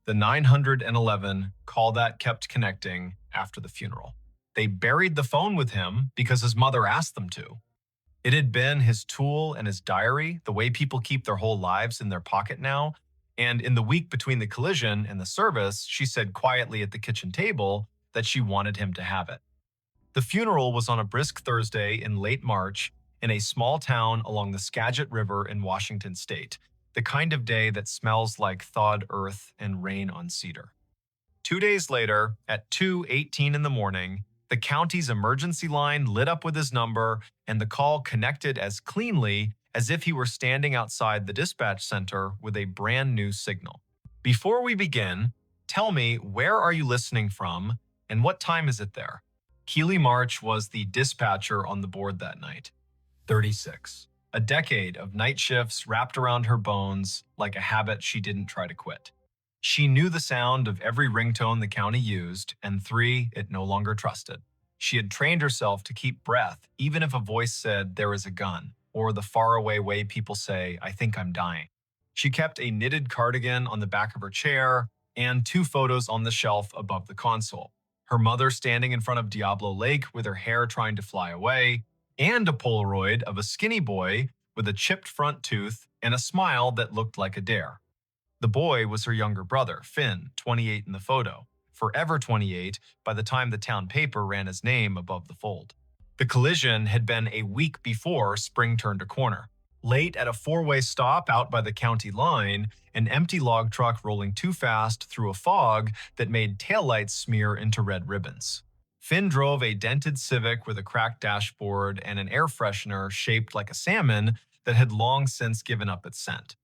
The 911 call that kept connecting after the funeral. They buried the phone with him because his mother asked them to. It had been his tool and his diary, the way people keep their whole lives in their pocket now. And in the week between the collision and the service, she said quietly at the kitchen table that she wanted him to have it. The funeral was on a brisk Thursday in late March in a small town along the Skagit River in Washington state, the kind of day that smells like thawed earth and rain on cedar. 2 days later, at 2:18 in the morning, the county's emergency line lit up with his number and the call connected as cleanly as if he were standing outside the dispatch center with a brand new signal. Before we begin, tell me, where are you listening from and what time is it there? Keely March was the dispatcher on the board that night. 36. A decade of night shifts wrapped around her bones like a habit she didn't try to quit. She knew the sound of every ringtone the county used, and 3 it no longer trusted. She had trained herself to keep breath even if a voice said there is a gun, or the faraway way people say, I think I'm dying. She kept a knitted cardigan on the back of her chair and 2 photos on the shelf above the console. Her mother standing in front of Diablo Lake with her hair trying to fly away, and a Polaroid of a skinny boy with a chipped front tooth and a smile that looked like a dare. The boy was her younger brother, Finn, 28 in the photo, forever 28 by the time the town paper ran his name above the fold. The collision had been a week before spring turned a corner. Late at a 4-way stop out by the county line, an empty log truck rolling too fast through a fog that made taillights smear into red ribbons. Finn drove a dented Civic with a cracked dashboard and an air freshener shaped like a salmon that had long since given up its scent.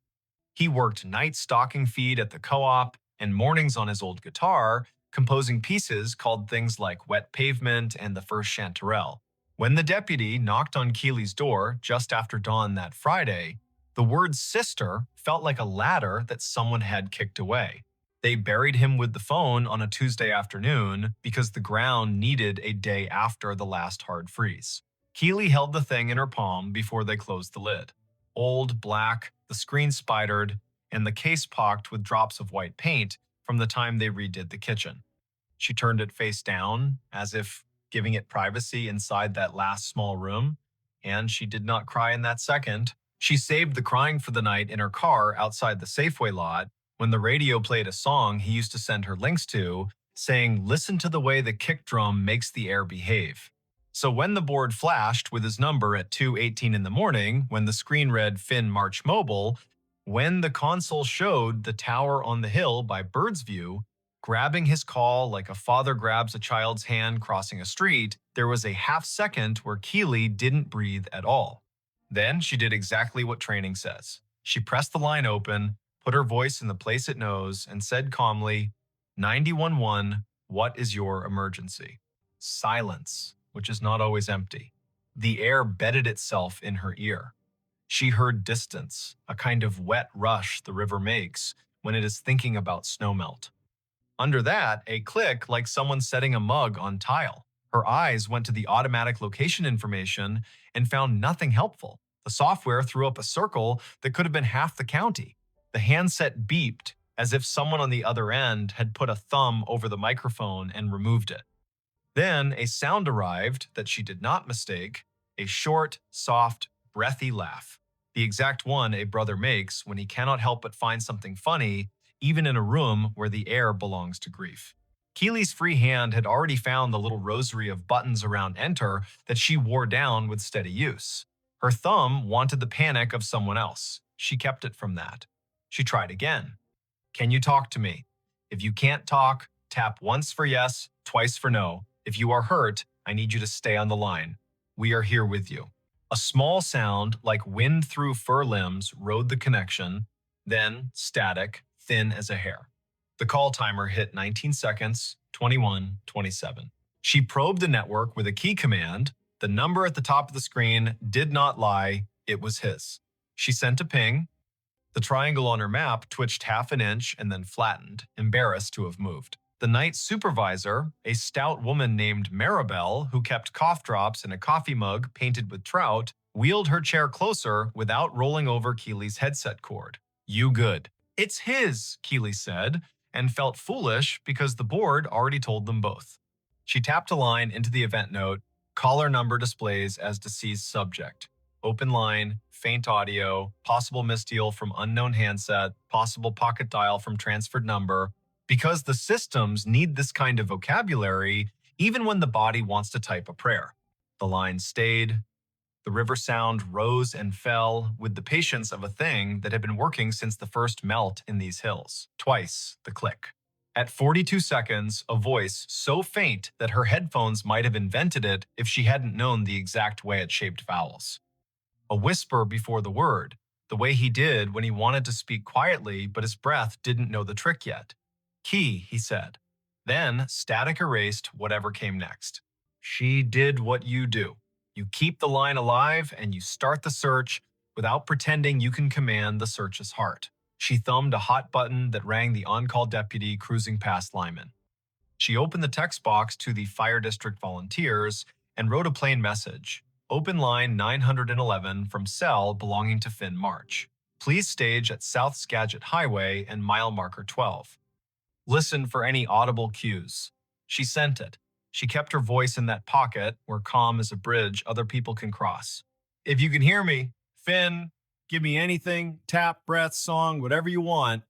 He worked night stocking feed at the co-op and mornings on his old guitar, composing pieces called things like Wet Pavement and The First Chanterelle. When the deputy knocked on Keely's door just after dawn that Friday, the word sister felt like a ladder that someone had kicked away. They buried him with the phone on a Tuesday afternoon because the ground needed a day after the last hard freeze. Keely held the thing in her palm before they closed the lid. Old, black, the screen spidered, and the case pocked with drops of white paint from the time they redid the kitchen. She turned it face down, as if giving it privacy inside that last small room, and she did not cry in that second. She saved the crying for the night in her car outside the Safeway lot when the radio played a song he used to send her links to, saying, "Listen to the way the kick drum makes the air behave." So when the board flashed with his number at 2:18 in the morning, when the screen read Finn March Mobile, when the console showed the tower on the hill by bird's view, grabbing his call like a father grabs a child's hand crossing a street, there was a half second where Keely didn't breathe at all. Then she did exactly what training says. She pressed the line open, put her voice in the place it knows, and said calmly, 911, what is your emergency? Silence, which is not always empty. The air bedded itself in her ear. She heard distance, a kind of wet rush the river makes when it is thinking about snowmelt. Under that, a click like someone setting a mug on tile. Her eyes went to the automatic location information and found nothing helpful. The software threw up a circle that could have been half the county. The handset beeped as if someone on the other end had put a thumb over the microphone and removed it. Then a sound arrived that she did not mistake, a short, soft, breathy laugh. The exact one a brother makes when he cannot help but find something funny, even in a room where the air belongs to grief. Keely's free hand had already found the little rosary of buttons around enter that she wore down with steady use. Her thumb wanted the panic of someone else. She kept it from that. She tried again. Can you talk to me? If you can't talk, tap once for yes, twice for no. If you are hurt, I need you to stay on the line. We are here with you. A small sound like wind through fur limbs rode the connection, then static, thin as a hair. The call timer hit 19 seconds, 21, 27. She probed the network with a key command. The number at the top of the screen did not lie, it was his. She sent a ping. The triangle on her map twitched half an inch and then flattened, embarrassed to have moved. The night supervisor, a stout woman named MrBall, who kept cough drops in a coffee mug painted with trout, wheeled her chair closer without rolling over Keely's headset cord. You good. It's his, Keely said, and felt foolish because the board already told them both. She tapped a line into the event note. Caller number displays as deceased subject. Open line, faint audio, possible misdeal from unknown handset, possible pocket dial from transferred number. Because the systems need this kind of vocabulary even when the body wants to type a prayer. The line stayed. The river sound rose and fell with the patience of a thing that had been working since the first melt in these hills. Twice the click. At 42 seconds, a voice so faint that her headphones might have invented it if she hadn't known the exact way it shaped vowels. A whisper before the word, the way he did when he wanted to speak quietly but his breath didn't know the trick yet. Key, he said. Then static erased whatever came next. She did what you do. You keep the line alive and you start the search without pretending you can command the search's heart. She thumbed a hot button that rang the on-call deputy cruising past Lyman. She opened the text box to the Fire District volunteers and wrote a plain message. Open line 911 from cell belonging to Finn March. Please stage at South Skagit Highway and mile marker 12. Listen for any audible cues. She sent it. She kept her voice in that pocket where calm is a bridge other people can cross. If you can hear me, Finn, give me anything, tap, breath, song, whatever you want.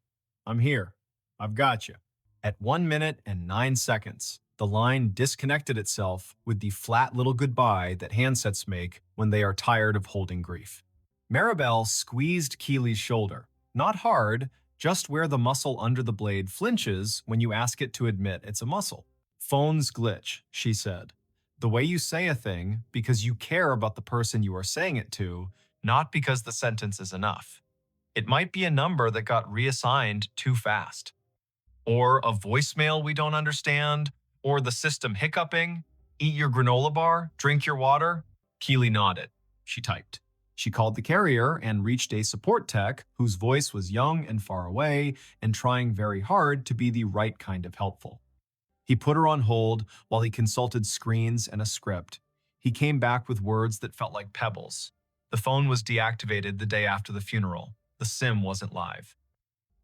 I'm here. I've got you. At 1 minute and 9 seconds, the line disconnected itself with the flat little goodbye that handsets make when they are tired of holding grief. MrBall squeezed Keely's shoulder. Not hard, just where the muscle under the blade flinches when you ask it to admit it's a muscle. Phones glitch, she said. The way you say a thing because you care about the person you are saying it to, not because the sentence is enough. It might be a number that got reassigned too fast. Or a voicemail we don't understand, or the system hiccuping. Eat your granola bar, drink your water. Keely nodded. She typed. She called the carrier and reached a support tech whose voice was young and far away and trying very hard to be the right kind of helpful. He put her on hold while he consulted screens and a script. He came back with words that felt like pebbles. The phone was deactivated the day after the funeral. The SIM wasn't live.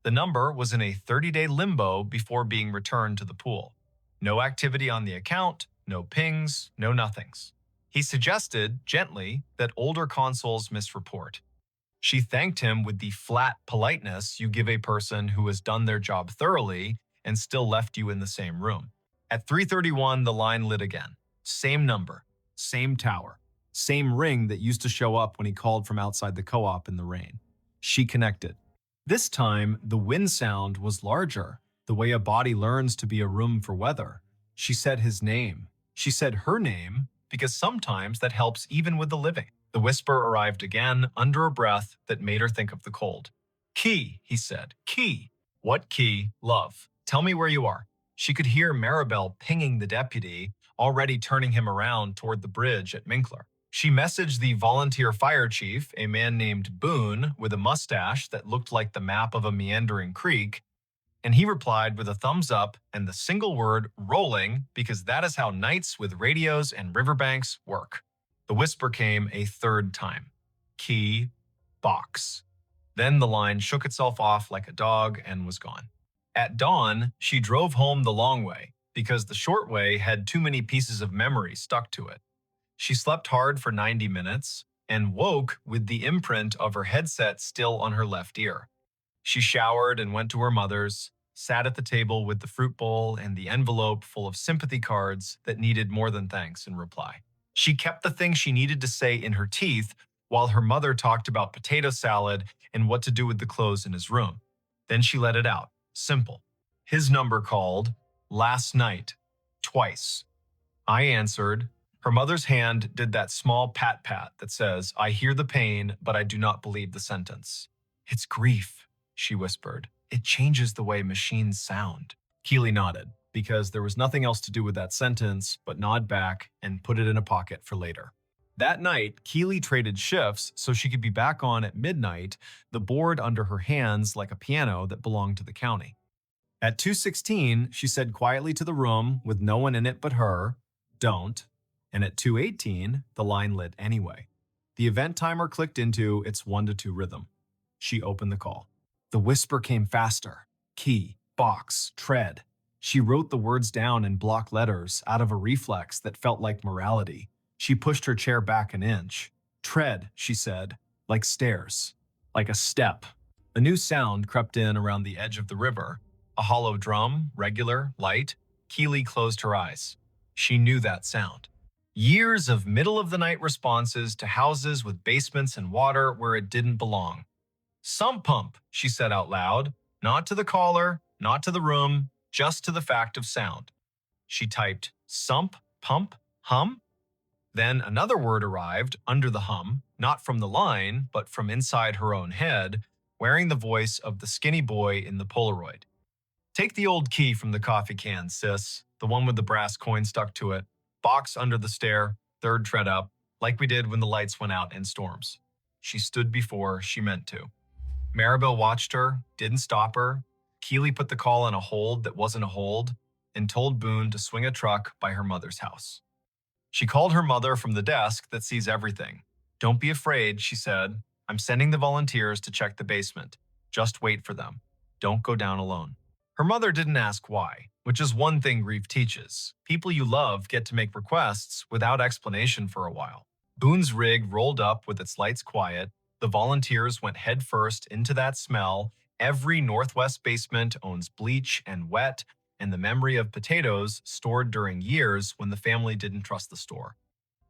The number was in a 30-day limbo before being returned to the pool. No activity on the account, no pings, no nothings. He suggested, gently, that older consoles misreport. She thanked him with the flat politeness you give a person who has done their job thoroughly and still left you in the same room. At 3:31, the line lit again. Same number, same tower, same ring that used to show up when he called from outside the co-op in the rain. She connected. This time, the wind sound was larger, the way a body learns to be a room for weather. She said his name. She said her name, because sometimes that helps even with the living. The whisper arrived again, under a breath that made her think of the cold. Key, he said. Key. What key? Love. Tell me where you are. She could hear MrBall pinging the deputy, already turning him around toward the bridge at Minkler. She messaged the volunteer fire chief, a man named Boone with a mustache that looked like the map of a meandering creek, and he replied with a thumbs up and the single word rolling because that is how nights with radios and riverbanks work. The whisper came a third time. Key, box. Then the line shook itself off like a dog and was gone. At dawn, she drove home the long way because the short way had too many pieces of memory stuck to it. She slept hard for 90 minutes and woke with the imprint of her headset still on her left ear. She showered and went to her mother's, sat at the table with the fruit bowl and the envelope full of sympathy cards that needed more than thanks in reply. She kept the things she needed to say in her teeth while her mother talked about potato salad and what to do with the clothes in his room. Then she let it out. Simple. His number called, last night, twice. I answered. Her mother's hand did that small pat-pat that says, I hear the pain, but I do not believe the sentence. It's grief, she whispered. It changes the way machines sound. Keely nodded, because there was nothing else to do with that sentence but nod back and put it in a pocket for later. That night, Keely traded shifts so she could be back on at midnight, the board under her hands like a piano that belonged to the county. At 2:16, she said quietly to the room with no one in it but her, don't. And at 2:18, the line lit anyway. The event timer clicked into its 1 to 2 rhythm. She opened the call. The whisper came faster. Key. box, tread. She wrote the words down in block letters out of a reflex that felt like morality. She pushed her chair back an inch. Tread, she said, like stairs, like a step. A new sound crept in around the edge of the river. A hollow drum, regular, light. Keely closed her eyes. She knew that sound. Years of middle-of-the-night responses to houses with basements and water where it didn't belong. Sump pump, she said out loud, not to the caller, not to the room, just to the fact of sound. She typed sump, pump, hum. Then another word arrived under the hum, not from the line, but from inside her own head, wearing the voice of the skinny boy in the Polaroid. Take the old key from the coffee can, sis, the one with the brass coin stuck to it. Box under the stair, third tread up, like we did when the lights went out in storms. She stood before she meant to. Maribel watched her, didn't stop her. Keely put the call on a hold that wasn't a hold and told Boone to swing a truck by her mother's house. She called her mother from the desk that sees everything. Don't be afraid, she said. I'm sending the volunteers to check the basement. Just wait for them. Don't go down alone. Her mother didn't ask why, which is one thing grief teaches. People you love get to make requests without explanation for a while. Boone's rig rolled up with its lights quiet. The volunteers went headfirst into that smell. Every Northwest basement owns bleach and wet and the memory of potatoes stored during years when the family didn't trust the store.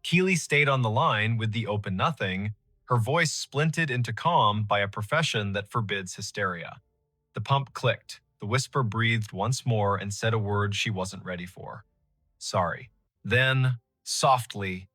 Keely stayed on the line with the open nothing, her voice splinted into calm by a profession that forbids hysteria. The pump clicked. The whisper breathed once more and said a word she wasn't ready for. Sorry. Then, softly,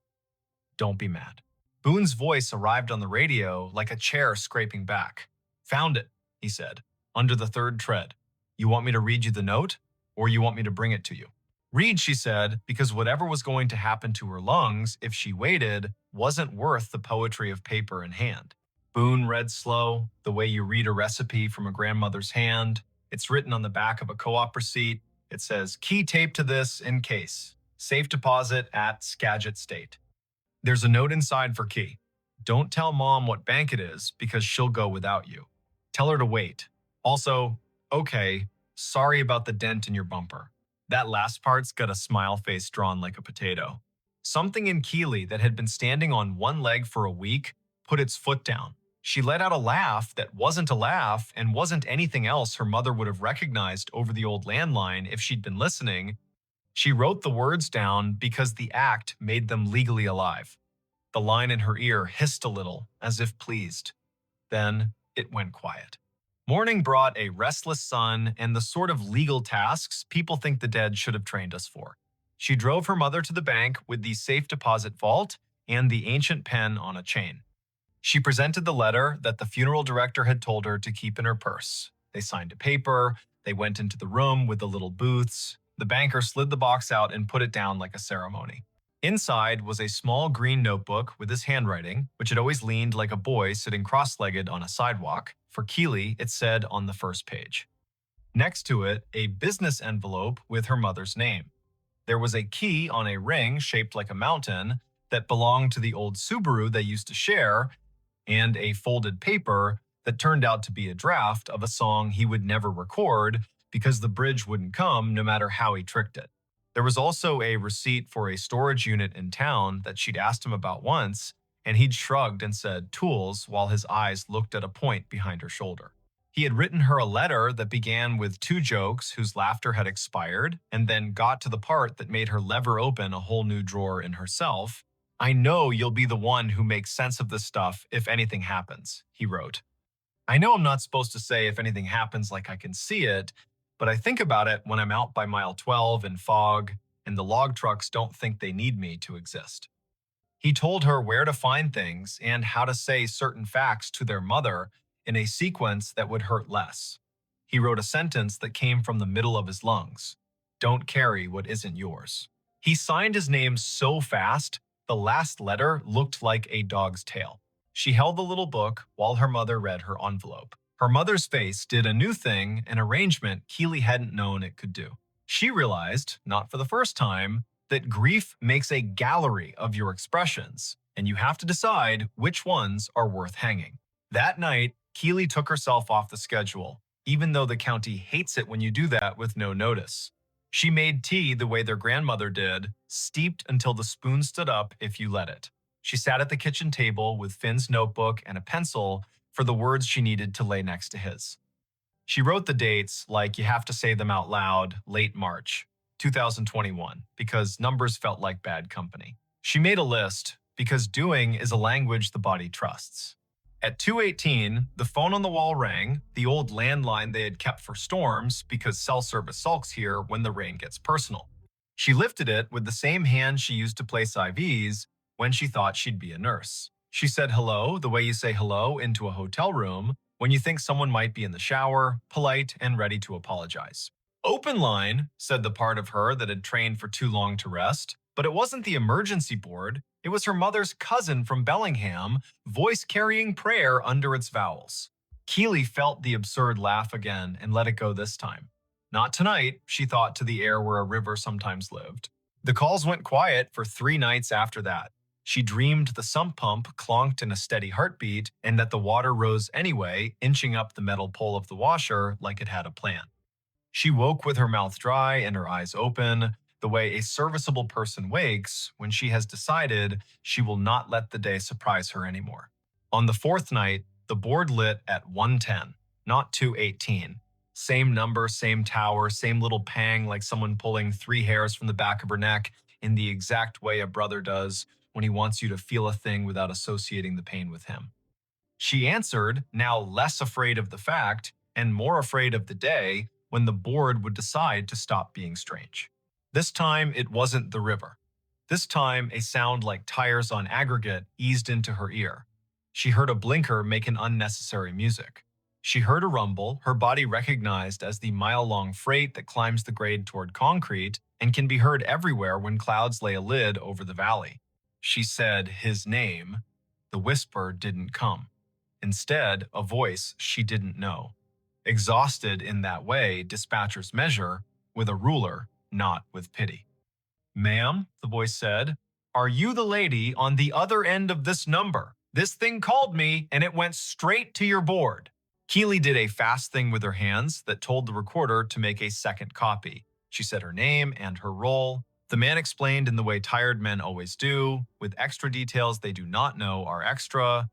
don't be mad. Boone's voice arrived on the radio like a chair scraping back. Found it, he said, under the third tread. You want me to read you the note, or you want me to bring it to you? Read, she said, because whatever was going to happen to her lungs if she waited wasn't worth the poetry of paper in hand. Boone read slow, the way you read a recipe from a grandmother's hand. It's written on the back of a co-op receipt. It says, key tape to this in case. Safe deposit at Skagit State. There's a note inside for Key. Don't tell Mom what bank it is because she'll go without you. Tell her to wait. Also, okay, sorry about the dent in your bumper. That last part's got a smile face drawn like a potato. Something in Keely that had been standing on one leg for a week put its foot down. She let out a laugh that wasn't a laugh and wasn't anything else her mother would have recognized over the old landline if she'd been listening. She wrote the words down because the act made them legally alive. The line in her ear hissed a little, as if pleased. Then it went quiet. Morning brought a restless sun and the sort of legal tasks people think the dead should have trained us for. She drove her mother to the bank with the safe deposit vault and the ancient pen on a chain. She presented the letter that the funeral director had told her to keep in her purse. They signed a paper. They went into the room with the little booths. The banker slid the box out and put it down like a ceremony. Inside was a small green notebook with his handwriting, which had always leaned like a boy sitting cross-legged on a sidewalk. For Keely, it said on the first page. Next to it, a business envelope with her mother's name. There was a key on a ring shaped like a mountain that belonged to the old Subaru they used to share, and a folded paper that turned out to be a draft of a song he would never record because the bridge wouldn't come no matter how he tricked it. There was also a receipt for a storage unit in town that she'd asked him about once, and he'd shrugged and said tools while his eyes looked at a point behind her shoulder. He had written her a letter that began with two jokes whose laughter had expired and then got to the part that made her lever open a whole new drawer in herself. I know you'll be the one who makes sense of this stuff if anything happens, he wrote. I know I'm not supposed to say if anything happens like I can see it, but I think about it when I'm out by mile 12 in fog and the log trucks don't think they need me to exist. He told her where to find things and how to say certain facts to their mother in a sequence that would hurt less. He wrote a sentence that came from the middle of his lungs. Don't carry what isn't yours. He signed his name so fast, the last letter looked like a dog's tail. She held the little book while her mother read her envelope. Her mother's face did a new thing, an arrangement Keely hadn't known it could do. She realized, not for the first time, that grief makes a gallery of your expressions, and you have to decide which ones are worth hanging. That night, Keely took herself off the schedule. even though the county hates it when you do that with no notice. She made tea the way their grandmother did, steeped until the spoon stood up if you let it. She sat at the kitchen table with Finn's notebook and a pencil for the words she needed to lay next to his. She wrote the dates like you have to say them out loud, late March, 2021, because numbers felt like bad company. She made a list because doing is a language the body trusts. At 2:18, the phone on the wall rang, the old landline they had kept for storms because cell service sulks here when the rain gets personal. She lifted it with the same hand she used to place IVs when she thought she'd be a nurse. She said hello the way you say hello into a hotel room when you think someone might be in the shower, polite and ready to apologize. Open line, said the part of her that had trained for too long to rest, but it wasn't the emergency board. It was her mother's cousin from Bellingham, voice carrying prayer under its vowels. Keely felt the absurd laugh again and let it go this time. Not tonight, she thought to the air where a river sometimes lived. The calls went quiet for 3 nights after that. She dreamed the sump pump clonked in a steady heartbeat and that the water rose anyway, inching up the metal pole of the washer like it had a plan. She woke with her mouth dry and her eyes open, the way a serviceable person wakes when she has decided she will not let the day surprise her anymore. On the 4th night, the board lit at 1:10, not 2:18. Same number, same tower, same little pang like someone pulling 3 hairs from the back of her neck in the exact way a brother does when he wants you to feel a thing without associating the pain with him. She answered, now less afraid of the fact and more afraid of the day when the board would decide to stop being strange. This time, it wasn't the river. This time, a sound like tires on aggregate eased into her ear. She heard a blinker make an unnecessary music. She heard a rumble her body recognized as the mile-long freight that climbs the grade toward concrete and can be heard everywhere when clouds lay a lid over the valley. She said his name. The whisper didn't come. Instead, a voice she didn't know. Exhausted in that way dispatchers measure, with a ruler, not with pity. Ma'am, the voice said, are you the lady on the other end of this number? This thing called me and it went straight to your board. Keely did a fast thing with her hands that told the recorder to make a second copy. She said her name and her role. The man explained in the way tired men always do, with extra details they do not know are extra.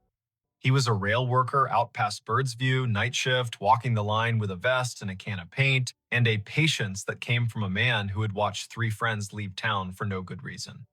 He was a rail worker out past Birdsview, night shift, walking the line with a vest and a can of paint, and a patience that came from a man who had watched 3 friends leave town for no good reason.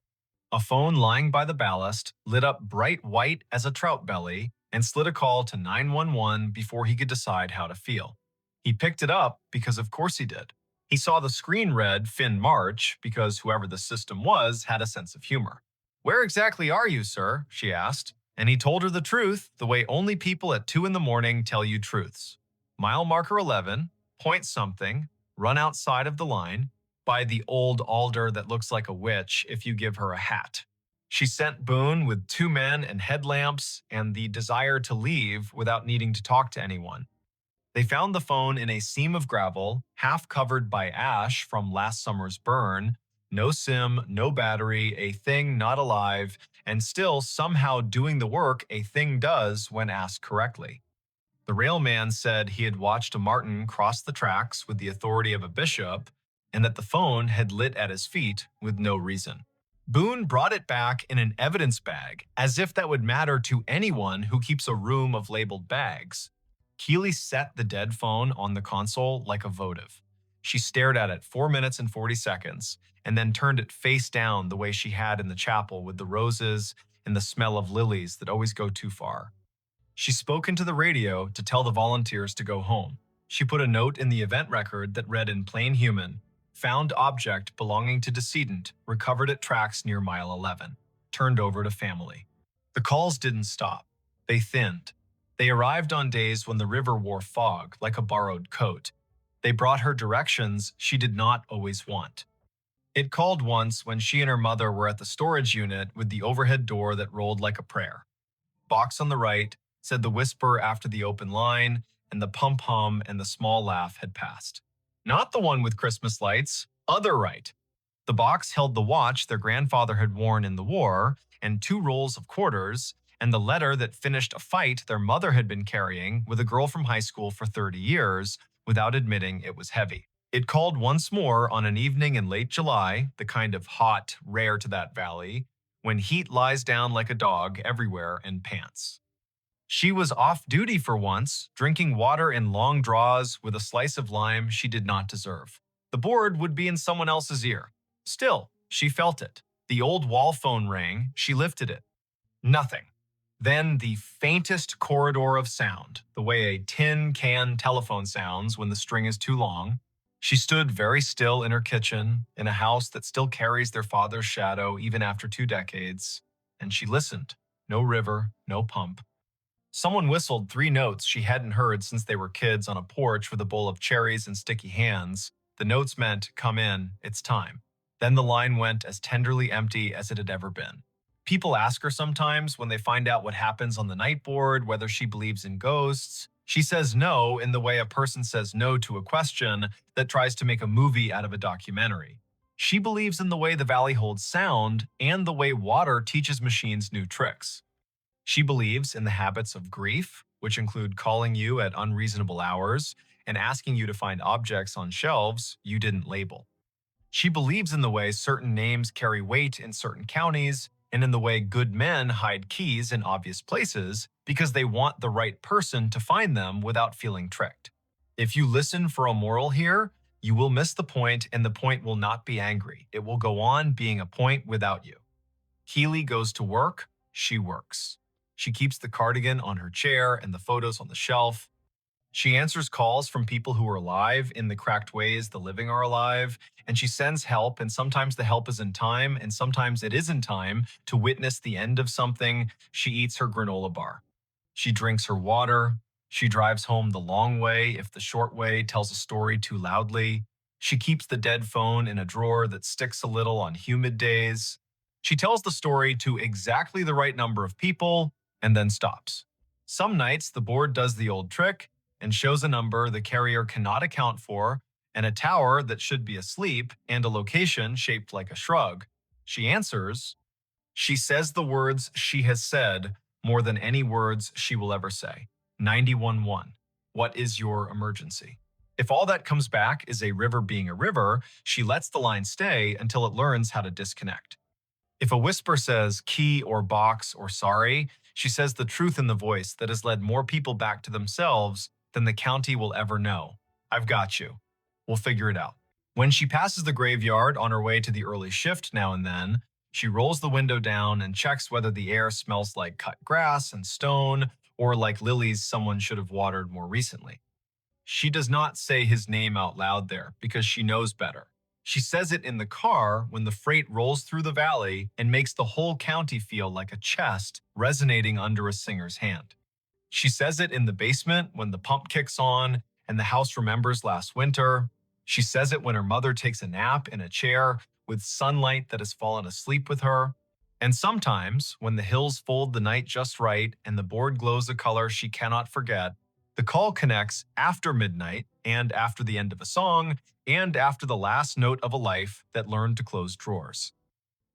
A phone lying by the ballast lit up bright white as a trout belly and slid a call to 911 before he could decide how to feel. He picked it up because of course he did. He saw the screen read Finn March because whoever the system was had a sense of humor. Where exactly are you, sir? She asked. And he told her the truth, the way only people at 2 in the morning tell you truths. Mile marker 11, point something, run outside of the line, by the old alder that looks like a witch if you give her a hat. She sent Boone with 2 men and headlamps and the desire to leave without needing to talk to anyone. They found the phone in a seam of gravel, half covered by ash from last summer's burn, no SIM, no battery, a thing not alive, and still somehow doing the work a thing does when asked correctly. The railman said he had watched a martin cross the tracks with the authority of a bishop, and that the phone had lit at his feet with no reason. Boone brought it back in an evidence bag, as if that would matter to anyone who keeps a room of labeled bags. Keely set the dead phone on the console like a votive. She stared at it 4 minutes and 40 seconds, and then turned it face down the way she had in the chapel with the roses and the smell of lilies that always go too far. She spoke into the radio to tell the volunteers to go home. She put a note in the event record that read in plain human, found object belonging to decedent, recovered at tracks near mile 11, turned over to family. The calls didn't stop. They thinned. They arrived on days when the river wore fog like a borrowed coat. They brought her directions she did not always want. It called once when she and her mother were at the storage unit with the overhead door that rolled like a prayer. Box on the right, said the whisper after the open line, and the pump hum and the small laugh had passed. Not the one with Christmas lights, other right. The box held the watch their grandfather had worn in the war, and 2 rolls of quarters, and the letter that finished a fight their mother had been carrying with a girl from high school for 30 years without admitting it was heavy. It called once more on an evening in late July, the kind of hot rare to that valley, when heat lies down like a dog everywhere and pants. She was off duty for once, drinking water in long draws with a slice of lime she did not deserve. The board would be in someone else's ear. Still, she felt it. The old wall phone rang, she lifted it. Nothing. Then the faintest corridor of sound, the way a tin can telephone sounds when the string is too long. She stood very still in her kitchen, in a house that still carries their father's shadow even after 2 decades, and she listened. No river, no pump. Someone whistled 3 notes she hadn't heard since they were kids on a porch with a bowl of cherries and sticky hands. The notes meant, "Come in, it's time." Then the line went as tenderly empty as it had ever been. People ask her sometimes when they find out what happens on the night board, whether she believes in ghosts. She says no in the way a person says no to a question that tries to make a movie out of a documentary. She believes in the way the valley holds sound and the way water teaches machines new tricks. She believes in the habits of grief, which include calling you at unreasonable hours and asking you to find objects on shelves you didn't label. She believes in the way certain names carry weight in certain counties and in the way good men hide keys in obvious places because they want the right person to find them without feeling tricked. If you listen for a moral here, you will miss the point and the point will not be angry. It will go on being a point without you. Keely goes to work, she works. She keeps the cardigan on her chair and the photos on the shelf. She answers calls from people who are alive in the cracked ways the living are alive, and she sends help, and sometimes the help is in time, and sometimes it is in time to witness the end of something. She eats her granola bar. She drinks her water. She drives home the long way if the short way tells a story too loudly. She keeps the dead phone in a drawer that sticks a little on humid days. She tells the story to exactly the right number of people and then stops. Some nights the board does the old trick and shows a number the carrier cannot account for and a tower that should be asleep and a location shaped like a shrug. She answers. She says the words she has said more than any words she will ever say. 911. What is your emergency? If all that comes back is a river being a river, she lets the line stay until it learns how to disconnect. If a whisper says key or box or sorry, she says the truth in the voice that has led more people back to themselves than the county will ever know. I've got you. We'll figure it out. When she passes the graveyard on her way to the early shift now and then, she rolls the window down and checks whether the air smells like cut grass and stone or like lilies someone should have watered more recently. She does not say his name out loud there because she knows better. She says it in the car when the freight rolls through the valley and makes the whole county feel like a chest resonating under a singer's hand. She says it in the basement when the pump kicks on and the house remembers last winter. She says it when her mother takes a nap in a chair with sunlight that has fallen asleep with her. And sometimes, when the hills fold the night just right and the board glows a color she cannot forget, the call connects after midnight and after the end of a song and after the last note of a life that learned to close drawers.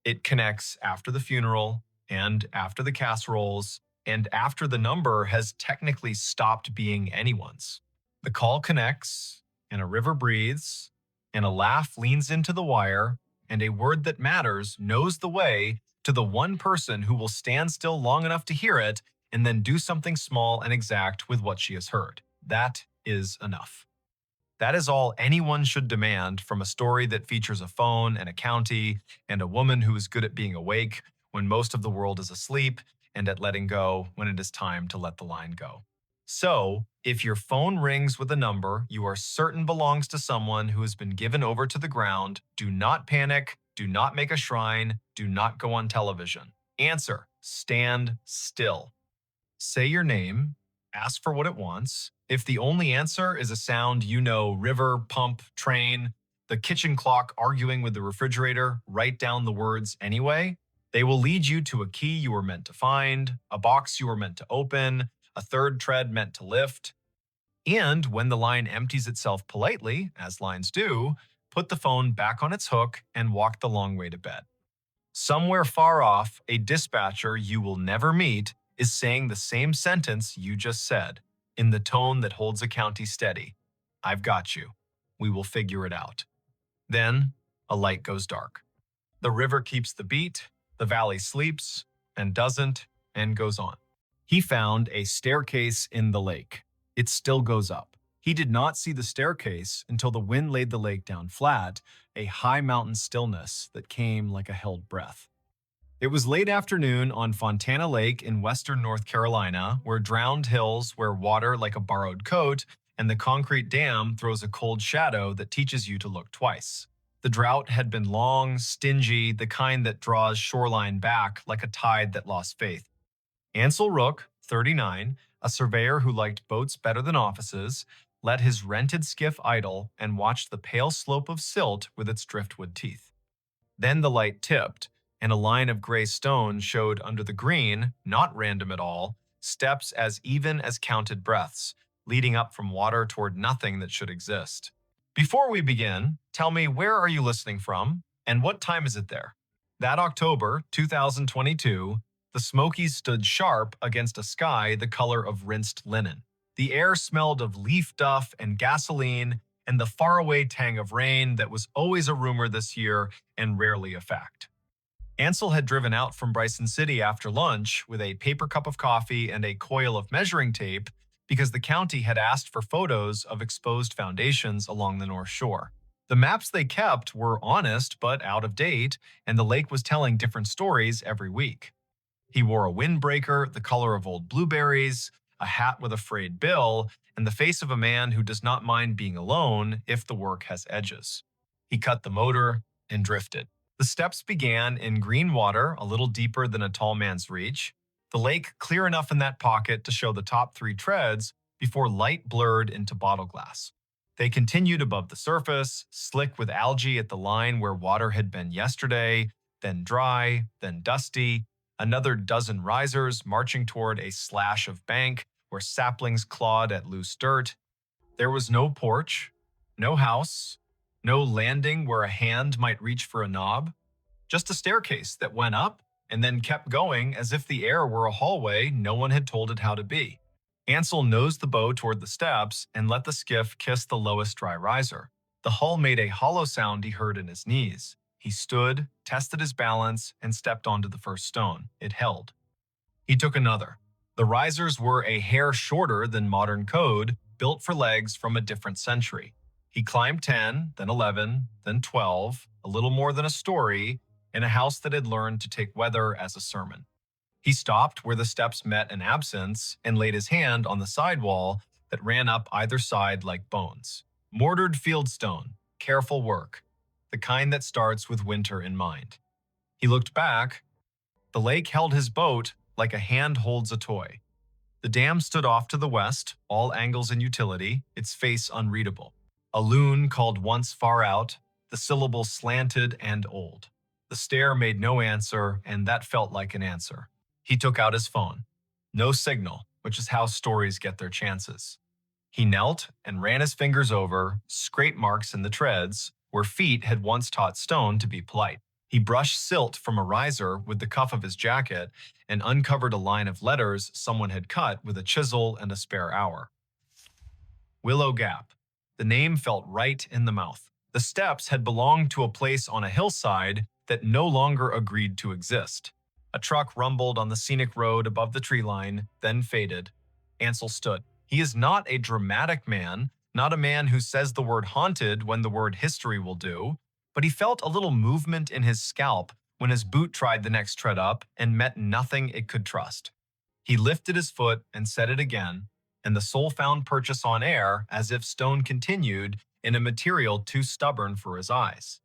It connects after the funeral and after the casseroles and after the number has technically stopped being anyone's. The call connects, and a river breathes, and a laugh leans into the wire, and a word that matters knows the way to the one person who will stand still long enough to hear it and then do something small and exact with what she has heard. That is enough. That is all anyone should demand from a story that features a phone and a county and a woman who is good at being awake when most of the world is asleep and at letting go when it is time to let the line go. So, if your phone rings with a number you are certain belongs to someone who has been given over to the ground, do not panic, do not make a shrine, do not go on television. Answer, stand still. Say your name, ask for what it wants. If the only answer is a sound you know, river, pump, train, the kitchen clock arguing with the refrigerator, write down the words anyway. They will lead you to a key you were meant to find, a box you were meant to open, a third tread meant to lift. And when the line empties itself politely, as lines do, put the phone back on its hook and walk the long way to bed. Somewhere far off, a dispatcher you will never meet is saying the same sentence you just said, in the tone that holds a county steady. I've got you. We will figure it out. Then, a light goes dark. The river keeps the beat, the valley sleeps, and doesn't, and goes on. He found a staircase in the lake. It still goes up. He did not see the staircase until the wind laid the lake down flat, a high mountain stillness that came like a held breath. It was late afternoon on Fontana Lake in western North Carolina, where drowned hills wear water like a borrowed coat, and the concrete dam throws a cold shadow that teaches you to look twice. The drought had been long, stingy, the kind that draws shoreline back like a tide that lost faith. Ansel Rook, 39, a surveyor who liked boats better than offices, let his rented skiff idle and watched the pale slope of silt with its driftwood teeth. Then the light tipped, and a line of gray stone showed under the green, not random at all, steps as even as counted breaths, leading up from water toward nothing that should exist. Before we begin, tell me, where are you listening from, and what time is it there? That October, 2022, the Smokies stood sharp against a sky the color of rinsed linen. The air smelled of leaf duff and gasoline and the faraway tang of rain that was always a rumor this year and rarely a fact. Ansel had driven out from Bryson City after lunch with a paper cup of coffee and a coil of measuring tape because the county had asked for photos of exposed foundations along the North Shore. The maps they kept were honest but out of date, and the lake was telling different stories every week. He wore a windbreaker the color of old blueberries, a hat with a frayed bill, and the face of a man who does not mind being alone if the work has edges. He cut the motor and drifted. The steps began in green water a little deeper than a tall man's reach, the lake clear enough in that pocket to show the top 3 treads before light blurred into bottle glass. They continued above the surface, slick with algae at the line where water had been yesterday, then dry, then dusty, another dozen risers marching toward a slash of bank where saplings clawed at loose dirt. There was no porch, no house, no landing where a hand might reach for a knob, just a staircase that went up and then kept going as if the air were a hallway no one had told it how to be. Ansel nosed the bow toward the steps and let the skiff kiss the lowest dry riser. The hull made a hollow sound he heard in his knees. He stood, tested his balance, and stepped onto the first stone. It held. He took another. The risers were a hair shorter than modern code, built for legs from a different century. He climbed 10, then 11, then 12, a little more than a story, in a house that had learned to take weather as a sermon. He stopped where the steps met an absence and laid his hand on the sidewall that ran up either side like bones. Mortared fieldstone, careful work, the kind that starts with winter in mind. He looked back. The lake held his boat like a hand holds a toy. The dam stood off to the west, all angles and utility, its face unreadable. A loon called once far out, the syllable slanted and old. The stare made no answer, and that felt like an answer. He took out his phone. No signal, which is how stories get their chances. He knelt and ran his fingers over scrape marks in the treads where feet had once taught stone to be polite. He brushed silt from a riser with the cuff of his jacket and uncovered a line of letters someone had cut with a chisel and a spare hour. Willow Gap. The name felt right in the mouth. The steps had belonged to a place on a hillside that no longer agreed to exist. A truck rumbled on the scenic road above the tree line, then faded. Ansel stood. He is not a dramatic man, not a man who says the word haunted when the word history will do, but he felt a little movement in his scalp when his boot tried the next tread up and met nothing it could trust. He lifted his foot and set it again, and the soul found purchase on air as if stone continued in a material too stubborn for his eyes.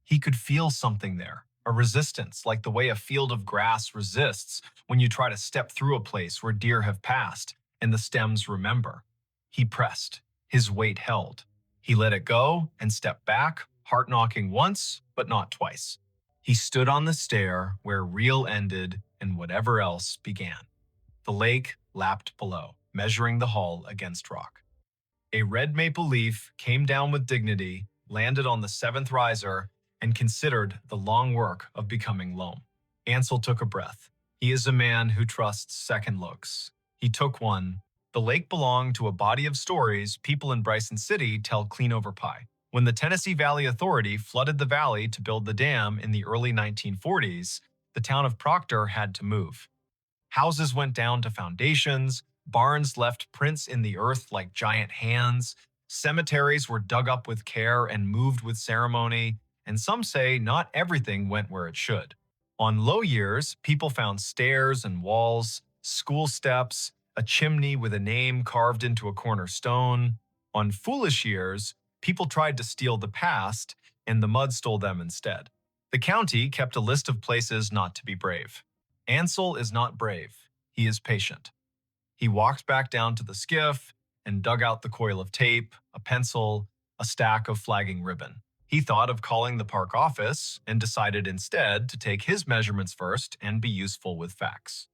He could feel something there, a resistance like the way a field of grass resists when you try to step through a place where deer have passed and the stems remember. He pressed. His weight held. He let it go and stepped back, heart knocking once, but not twice. He stood on the stair where real ended and whatever else began. The lake lapped below, measuring the hull against rock. A red maple leaf came down with dignity, landed on the 7th riser, and considered the long work of becoming loam. Ansel took a breath. He is a man who trusts second looks. He took one. The lake belonged to a body of stories people in Bryson City tell clean over pie. When the Tennessee Valley Authority flooded the valley to build the dam in the early 1940s, the town of Proctor had to move. Houses went down to foundations, barns left prints in the earth like giant hands, cemeteries were dug up with care and moved with ceremony, and some say not everything went where it should. On low years, people found stairs and walls, school steps, a chimney with a name carved into a corner stone. On foolish years, people tried to steal the past, and the mud stole them instead. The county kept a list of places not to be brave. Ansel is not brave. He is patient. He walked back down to the skiff and dug out the coil of tape, a pencil, a stack of flagging ribbon. He thought of calling the park office and decided instead to take his measurements first and be useful with facts.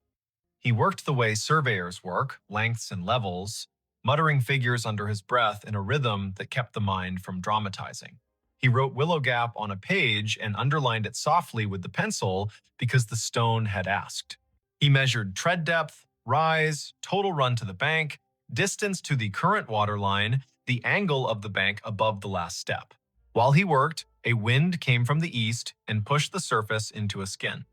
He worked the way surveyors work, lengths and levels, muttering figures under his breath in a rhythm that kept the mind from dramatizing. He wrote Willow Gap on a page and underlined it softly with the pencil because the stone had asked. He measured tread depth, rise, total run to the bank, distance to the current water line, the angle of the bank above the last step. While he worked, a wind came from the east and pushed the surface into a skin.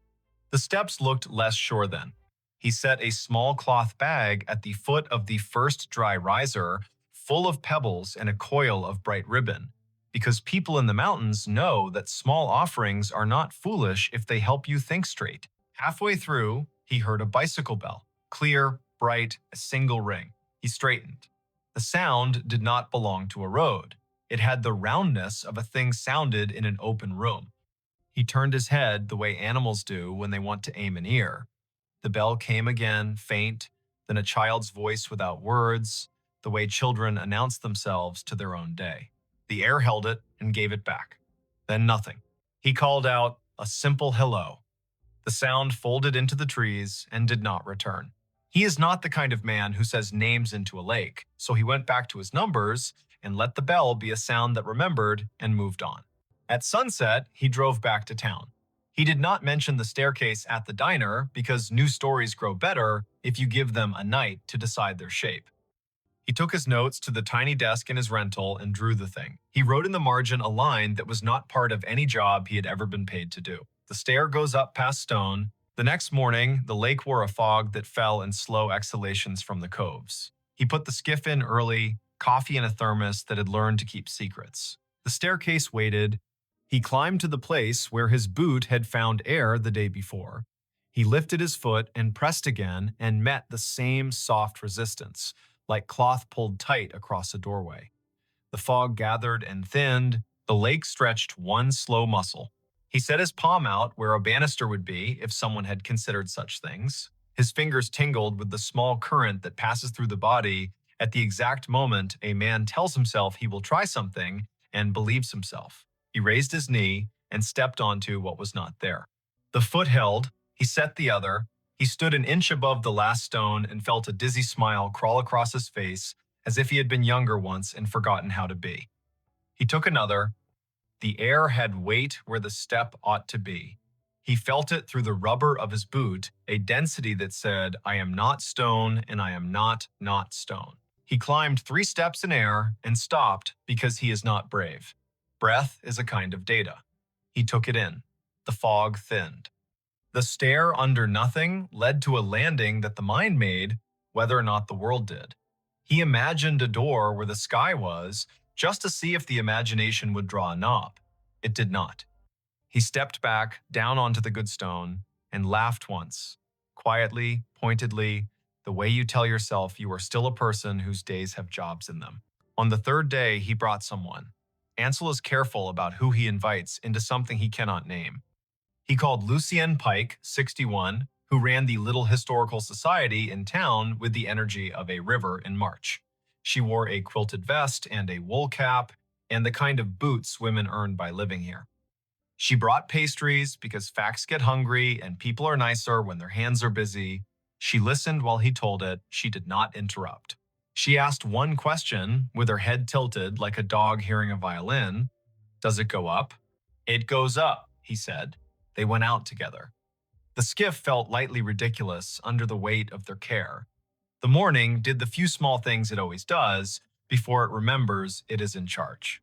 The steps looked less sure then. He set a small cloth bag at the foot of the first dry riser, full of pebbles and a coil of bright ribbon, because people in the mountains know that small offerings are not foolish if they help you think straight. Halfway through, he heard a bicycle bell, clear, bright, a single ring. He straightened. The sound did not belong to a road. It had the roundness of a thing sounded in an open room. He turned his head the way animals do when they want to aim an ear. The bell came again, faint, then a child's voice without words, the way children announce themselves to their own day. The air held it and gave it back. Then nothing. He called out a simple hello. The sound folded into the trees and did not return. He is not the kind of man who says names into a lake, so he went back to his numbers and let the bell be a sound that remembered and moved on. At sunset, he drove back to town. He did not mention the staircase at the diner because new stories grow better if you give them a night to decide their shape. He took his notes to the tiny desk in his rental and drew the thing. He wrote in the margin a line that was not part of any job he had ever been paid to do. The stair goes up past stone. The next morning, the lake wore a fog that fell in slow exhalations from the coves. He put the skiff in early, coffee in a thermos that had learned to keep secrets. The staircase waited. He climbed to the place where his boot had found air the day before. He lifted his foot and pressed again and met the same soft resistance, like cloth pulled tight across a doorway. The fog gathered and thinned. The lake stretched one slow muscle. He set his palm out where a banister would be if someone had considered such things. His fingers tingled with the small current that passes through the body at the exact moment a man tells himself he will try something and believes himself. He raised his knee and stepped onto what was not there. The foot held. He set the other. He stood an inch above the last stone and felt a dizzy smile crawl across his face as if he had been younger once and forgotten how to be. He took another. The air had weight where the step ought to be. He felt it through the rubber of his boot, a density that said, I am not stone and I am not stone. He climbed 3 steps in air and stopped because he is not brave. Breath is a kind of data. He took it in. The fog thinned. The stair under nothing led to a landing that the mind made, whether or not the world did. He imagined a door where the sky was, just to see if the imagination would draw a knob. It did not. He stepped back, down onto the good stone, and laughed once, quietly, pointedly, the way you tell yourself you are still a person whose days have jobs in them. On the 3rd day, he brought someone. Ansel is careful about who he invites into something he cannot name. He called Lucienne Pike, 61, who ran the little historical society in town with the energy of a river in March. She wore a quilted vest and a wool cap and the kind of boots women earn by living here. She brought pastries because facts get hungry and people are nicer when their hands are busy. She listened while he told it. She did not interrupt. She asked one question with her head tilted like a dog hearing a violin. Does it go up? It goes up, he said. They went out together. The skiff felt lightly ridiculous under the weight of their care. The morning did the few small things it always does before it remembers it is in charge.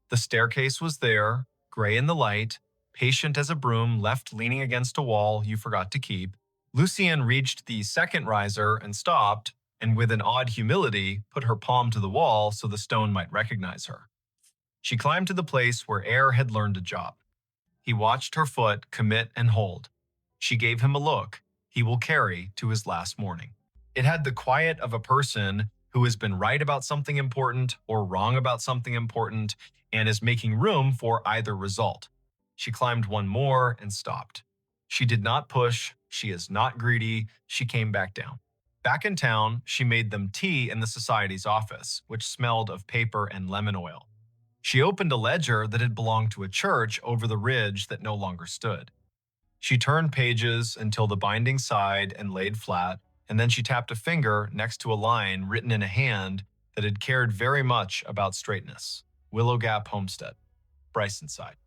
The staircase was there, gray in the light, patient as a broom left leaning against a wall you forgot to keep. Lucienne reached the second riser and stopped, and with an odd humility, put her palm to the wall so the stone might recognize her. She climbed to the place where Air had learned a job. He watched her foot commit and hold. She gave him a look he will carry to his last morning. It had the quiet of a person who has been right about something important or wrong about something important and is making room for either result. She climbed one more and stopped. She did not push. She is not greedy. She came back down. Back in town, she made them tea in the society's office, which smelled of paper and lemon oil. She opened a ledger that had belonged to a church over the ridge that no longer stood. She turned pages until the binding sighed and laid flat, and then she tapped a finger next to a line written in a hand that had cared very much about straightness. Willow Gap Homestead, Brysonside.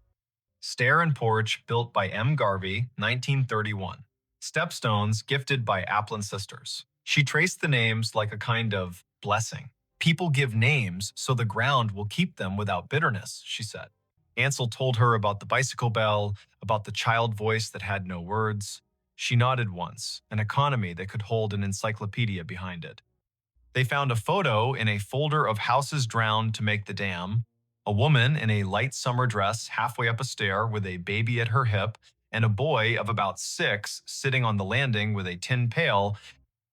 Stair and porch built by M. Garvey, 1931. Stepstones gifted by Applin sisters. She traced the names like a kind of blessing. People give names so the ground will keep them without bitterness, she said. Ansel told her about the bicycle bell, about the child voice that had no words. She nodded once, an economy that could hold an encyclopedia behind it. They found a photo in a folder of houses drowned to make the dam, a woman in a light summer dress halfway up a stair with a baby at her hip, and a boy of about 6 sitting on the landing with a tin pail,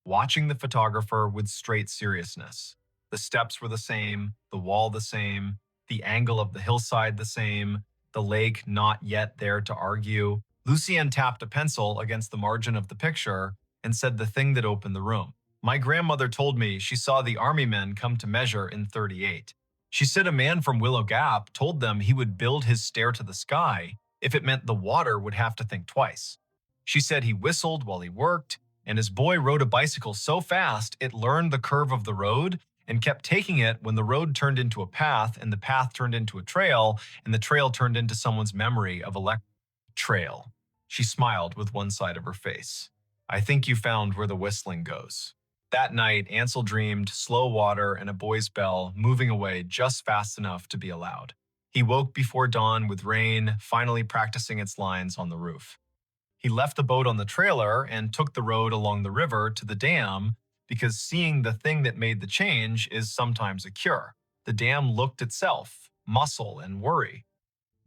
watching the photographer with straight seriousness. The steps were the same, the wall the same, the angle of the hillside the same, the lake not yet there to argue. Lucienne tapped a pencil against the margin of the picture and said the thing that opened the room. My grandmother told me she saw the army men come to measure in 38. She said a man from Willow Gap told them he would build his stair to the sky if it meant the water would have to think twice. She said he whistled while he worked, and his boy rode a bicycle so fast it learned the curve of the road and kept taking it when the road turned into a path and the path turned into a trail and the trail turned into someone's memory of a trail. She smiled with one side of her face. I think you found where the whistling goes. That night, Ansel dreamed slow water and a boy's bell moving away just fast enough to be allowed. He woke before dawn with rain, finally practicing its lines on the roof. He left the boat on the trailer and took the road along the river to the dam because seeing the thing that made the change is sometimes a cure. The dam looked itself, muscle and worry.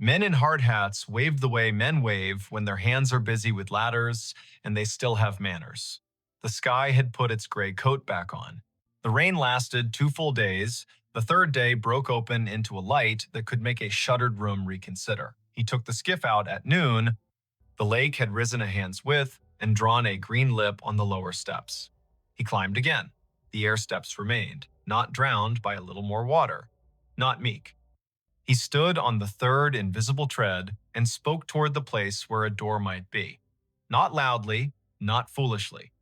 Men in hard hats wave the way men wave when their hands are busy with ladders and they still have manners. The sky had put its gray coat back on. The rain lasted 2 full days. The third day broke open into a light that could make a shuttered room reconsider. He took the skiff out at noon. The lake had risen a hand's width and drawn a green lip on the lower steps. He climbed again. The air steps remained, not drowned by a little more water, not meek. He stood on the third invisible tread and spoke toward the place where a door might be. Not loudly, not foolishly.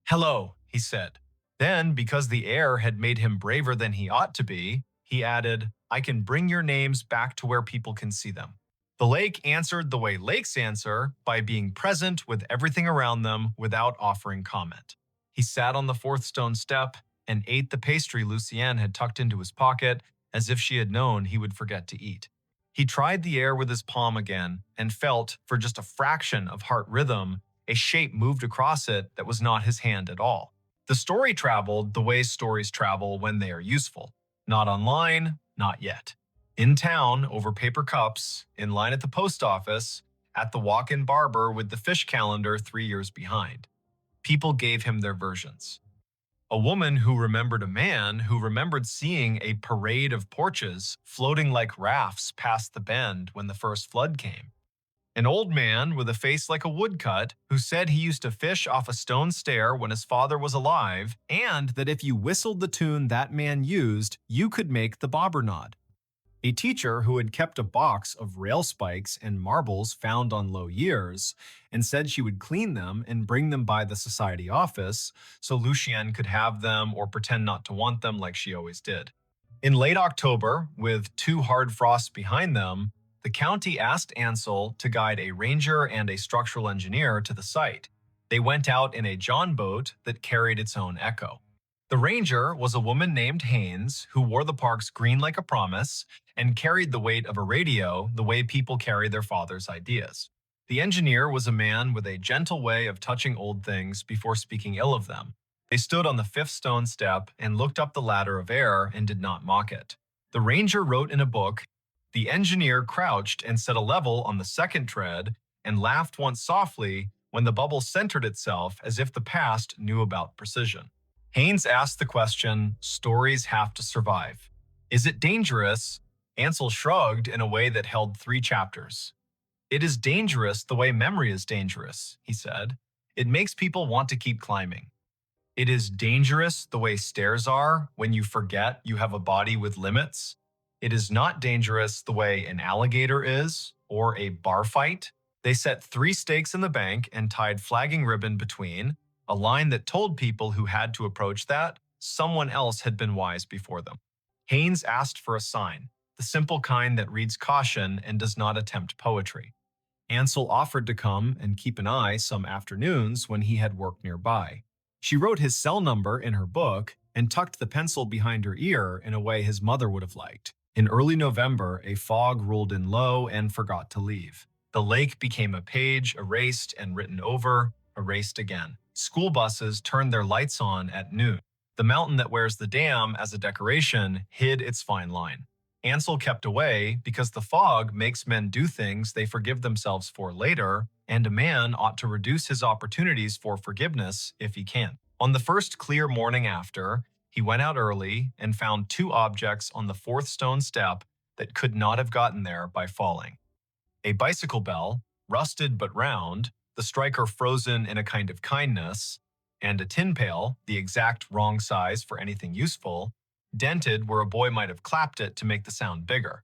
Hello, he said. Then, because the air had made him braver than he ought to be, he added, I can bring your names back to where people can see them. The lake answered the way lakes answer, by being present with everything around them without offering comment. He sat on the 4th stone step and ate the pastry Lucienne had tucked into his pocket as if she had known he would forget to eat. He tried the air with his palm again and felt, for just a fraction of heart rhythm, a shape moved across it that was not his hand at all. The story traveled the way stories travel when they are useful. Not online, not yet. In town, over paper cups, in line at the post office, at the walk-in barber with the fish calendar 3 years behind. People gave him their versions. A woman who remembered a man who remembered seeing a parade of porches floating like rafts past the bend when the first flood came. An old man with a face like a woodcut who said he used to fish off a stone stair when his father was alive, and that if you whistled the tune that man used, you could make the bobber nod. A teacher who had kept a box of rail spikes and marbles found on low years and said she would clean them and bring them by the society office so Lucienne could have them or pretend not to want them like she always did. In late October, with 2 hard frosts behind them, The county asked Ansel to guide a ranger and a structural engineer to the site. They went out in a John boat that carried its own echo. The ranger was a woman named Haynes who wore the park's green like a promise and carried the weight of a radio the way people carry their father's ideas. The engineer was a man with a gentle way of touching old things before speaking ill of them. They stood on the fifth stone step and looked up the ladder of air and did not mock it. The ranger wrote in a book. The engineer crouched and set a level on the second tread and laughed once softly when the bubble centered itself as if the past knew about precision. Haynes asked the question, stories have to survive. Is it dangerous? Ansel shrugged in a way that held 3 chapters. It is dangerous the way memory is dangerous, he said. It makes people want to keep climbing. It is dangerous the way stairs are when you forget you have a body with limits. It is not dangerous the way an alligator is or a bar fight. They set 3 stakes in the bank and tied flagging ribbon between, a line that told people who had to approach that someone else had been wise before them. Haynes asked for a sign, the simple kind that reads caution and does not attempt poetry. Ansel offered to come and keep an eye some afternoons when he had work nearby. She wrote his cell number in her book and tucked the pencil behind her ear in a way his mother would have liked. In early November, a fog rolled in low and forgot to leave. The lake became a page erased and written over, erased again. School buses turned their lights on at noon. The mountain that wears the dam as a decoration hid its fine line. Ansel kept away because the fog makes men do things they forgive themselves for later, and a man ought to reduce his opportunities for forgiveness if he can. On the first clear morning after, he went out early and found 2 objects on the 4th stone step that could not have gotten there by falling. A bicycle bell, rusted but round, the striker frozen in a kind of kindness, and a tin pail, the exact wrong size for anything useful, dented where a boy might have clapped it to make the sound bigger.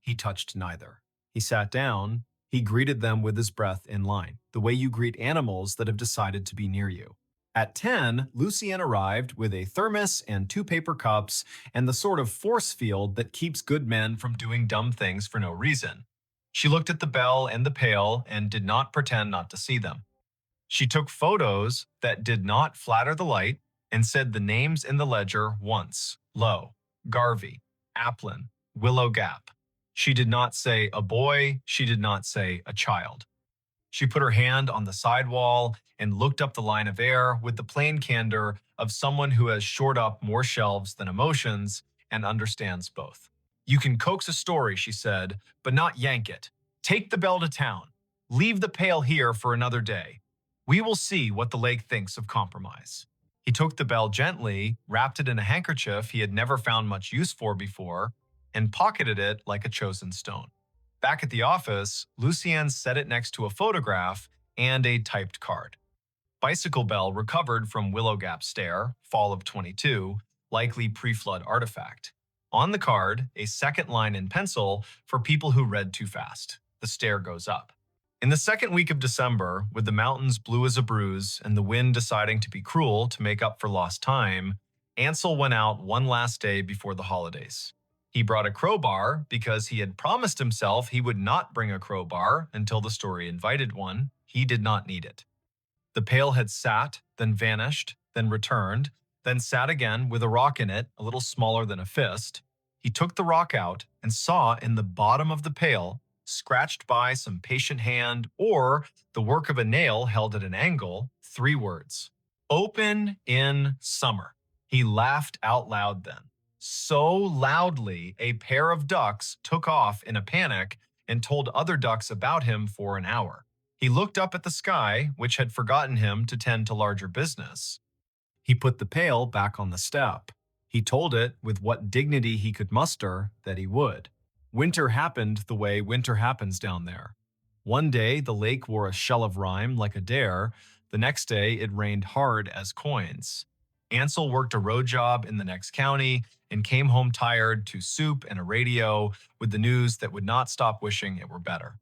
He touched neither. He sat down. He greeted them with his breath in line, the way you greet animals that have decided to be near you. At 10, Lucienne arrived with a thermos and 2 paper cups and the sort of force field that keeps good men from doing dumb things for no reason. She looked at the bell and the pail and did not pretend not to see them. She took photos that did not flatter the light and said the names in the ledger once: Lowe, Garvey, Applin, Willow Gap. She did not say a boy. She did not say a child. She put her hand on the sidewall and looked up the line of air with the plain candor of someone who has shored up more shelves than emotions and understands both. You can coax a story, she said, but not yank it. Take the bell to town. Leave the pail here for another day. We will see what the lake thinks of compromise. He took the bell gently, wrapped it in a handkerchief he had never found much use for before, and pocketed it like a chosen stone. Back at the office, Lucienne set it next to a photograph and a typed card. Bicycle bell recovered from Willow Gap Stair, fall of 22, likely pre-flood artifact. On the card, a second line in pencil for people who read too fast. The stair goes up. In the second week of December, with the mountains blue as a bruise and the wind deciding to be cruel to make up for lost time, Ansel went out one last day before the holidays. He brought a crowbar because he had promised himself he would not bring a crowbar until the story invited one. He did not need it. The pail had sat, then vanished, then returned, then sat again with a rock in it a little smaller than a fist. He took the rock out and saw in the bottom of the pail, scratched by some patient hand or the work of a nail held at an angle, 3 words: open in summer. He laughed out loud then. So loudly, a pair of ducks took off in a panic and told other ducks about him for an hour. He looked up at the sky, which had forgotten him to tend to larger business. He put the pail back on the step. He told it, with what dignity he could muster, that he would. Winter happened the way winter happens down there. One day, the lake wore a shell of rime like a dare. The next day, it rained hard as coins. Ansel worked a road job in the next county and came home tired to soup and a radio with the news that would not stop wishing it were better.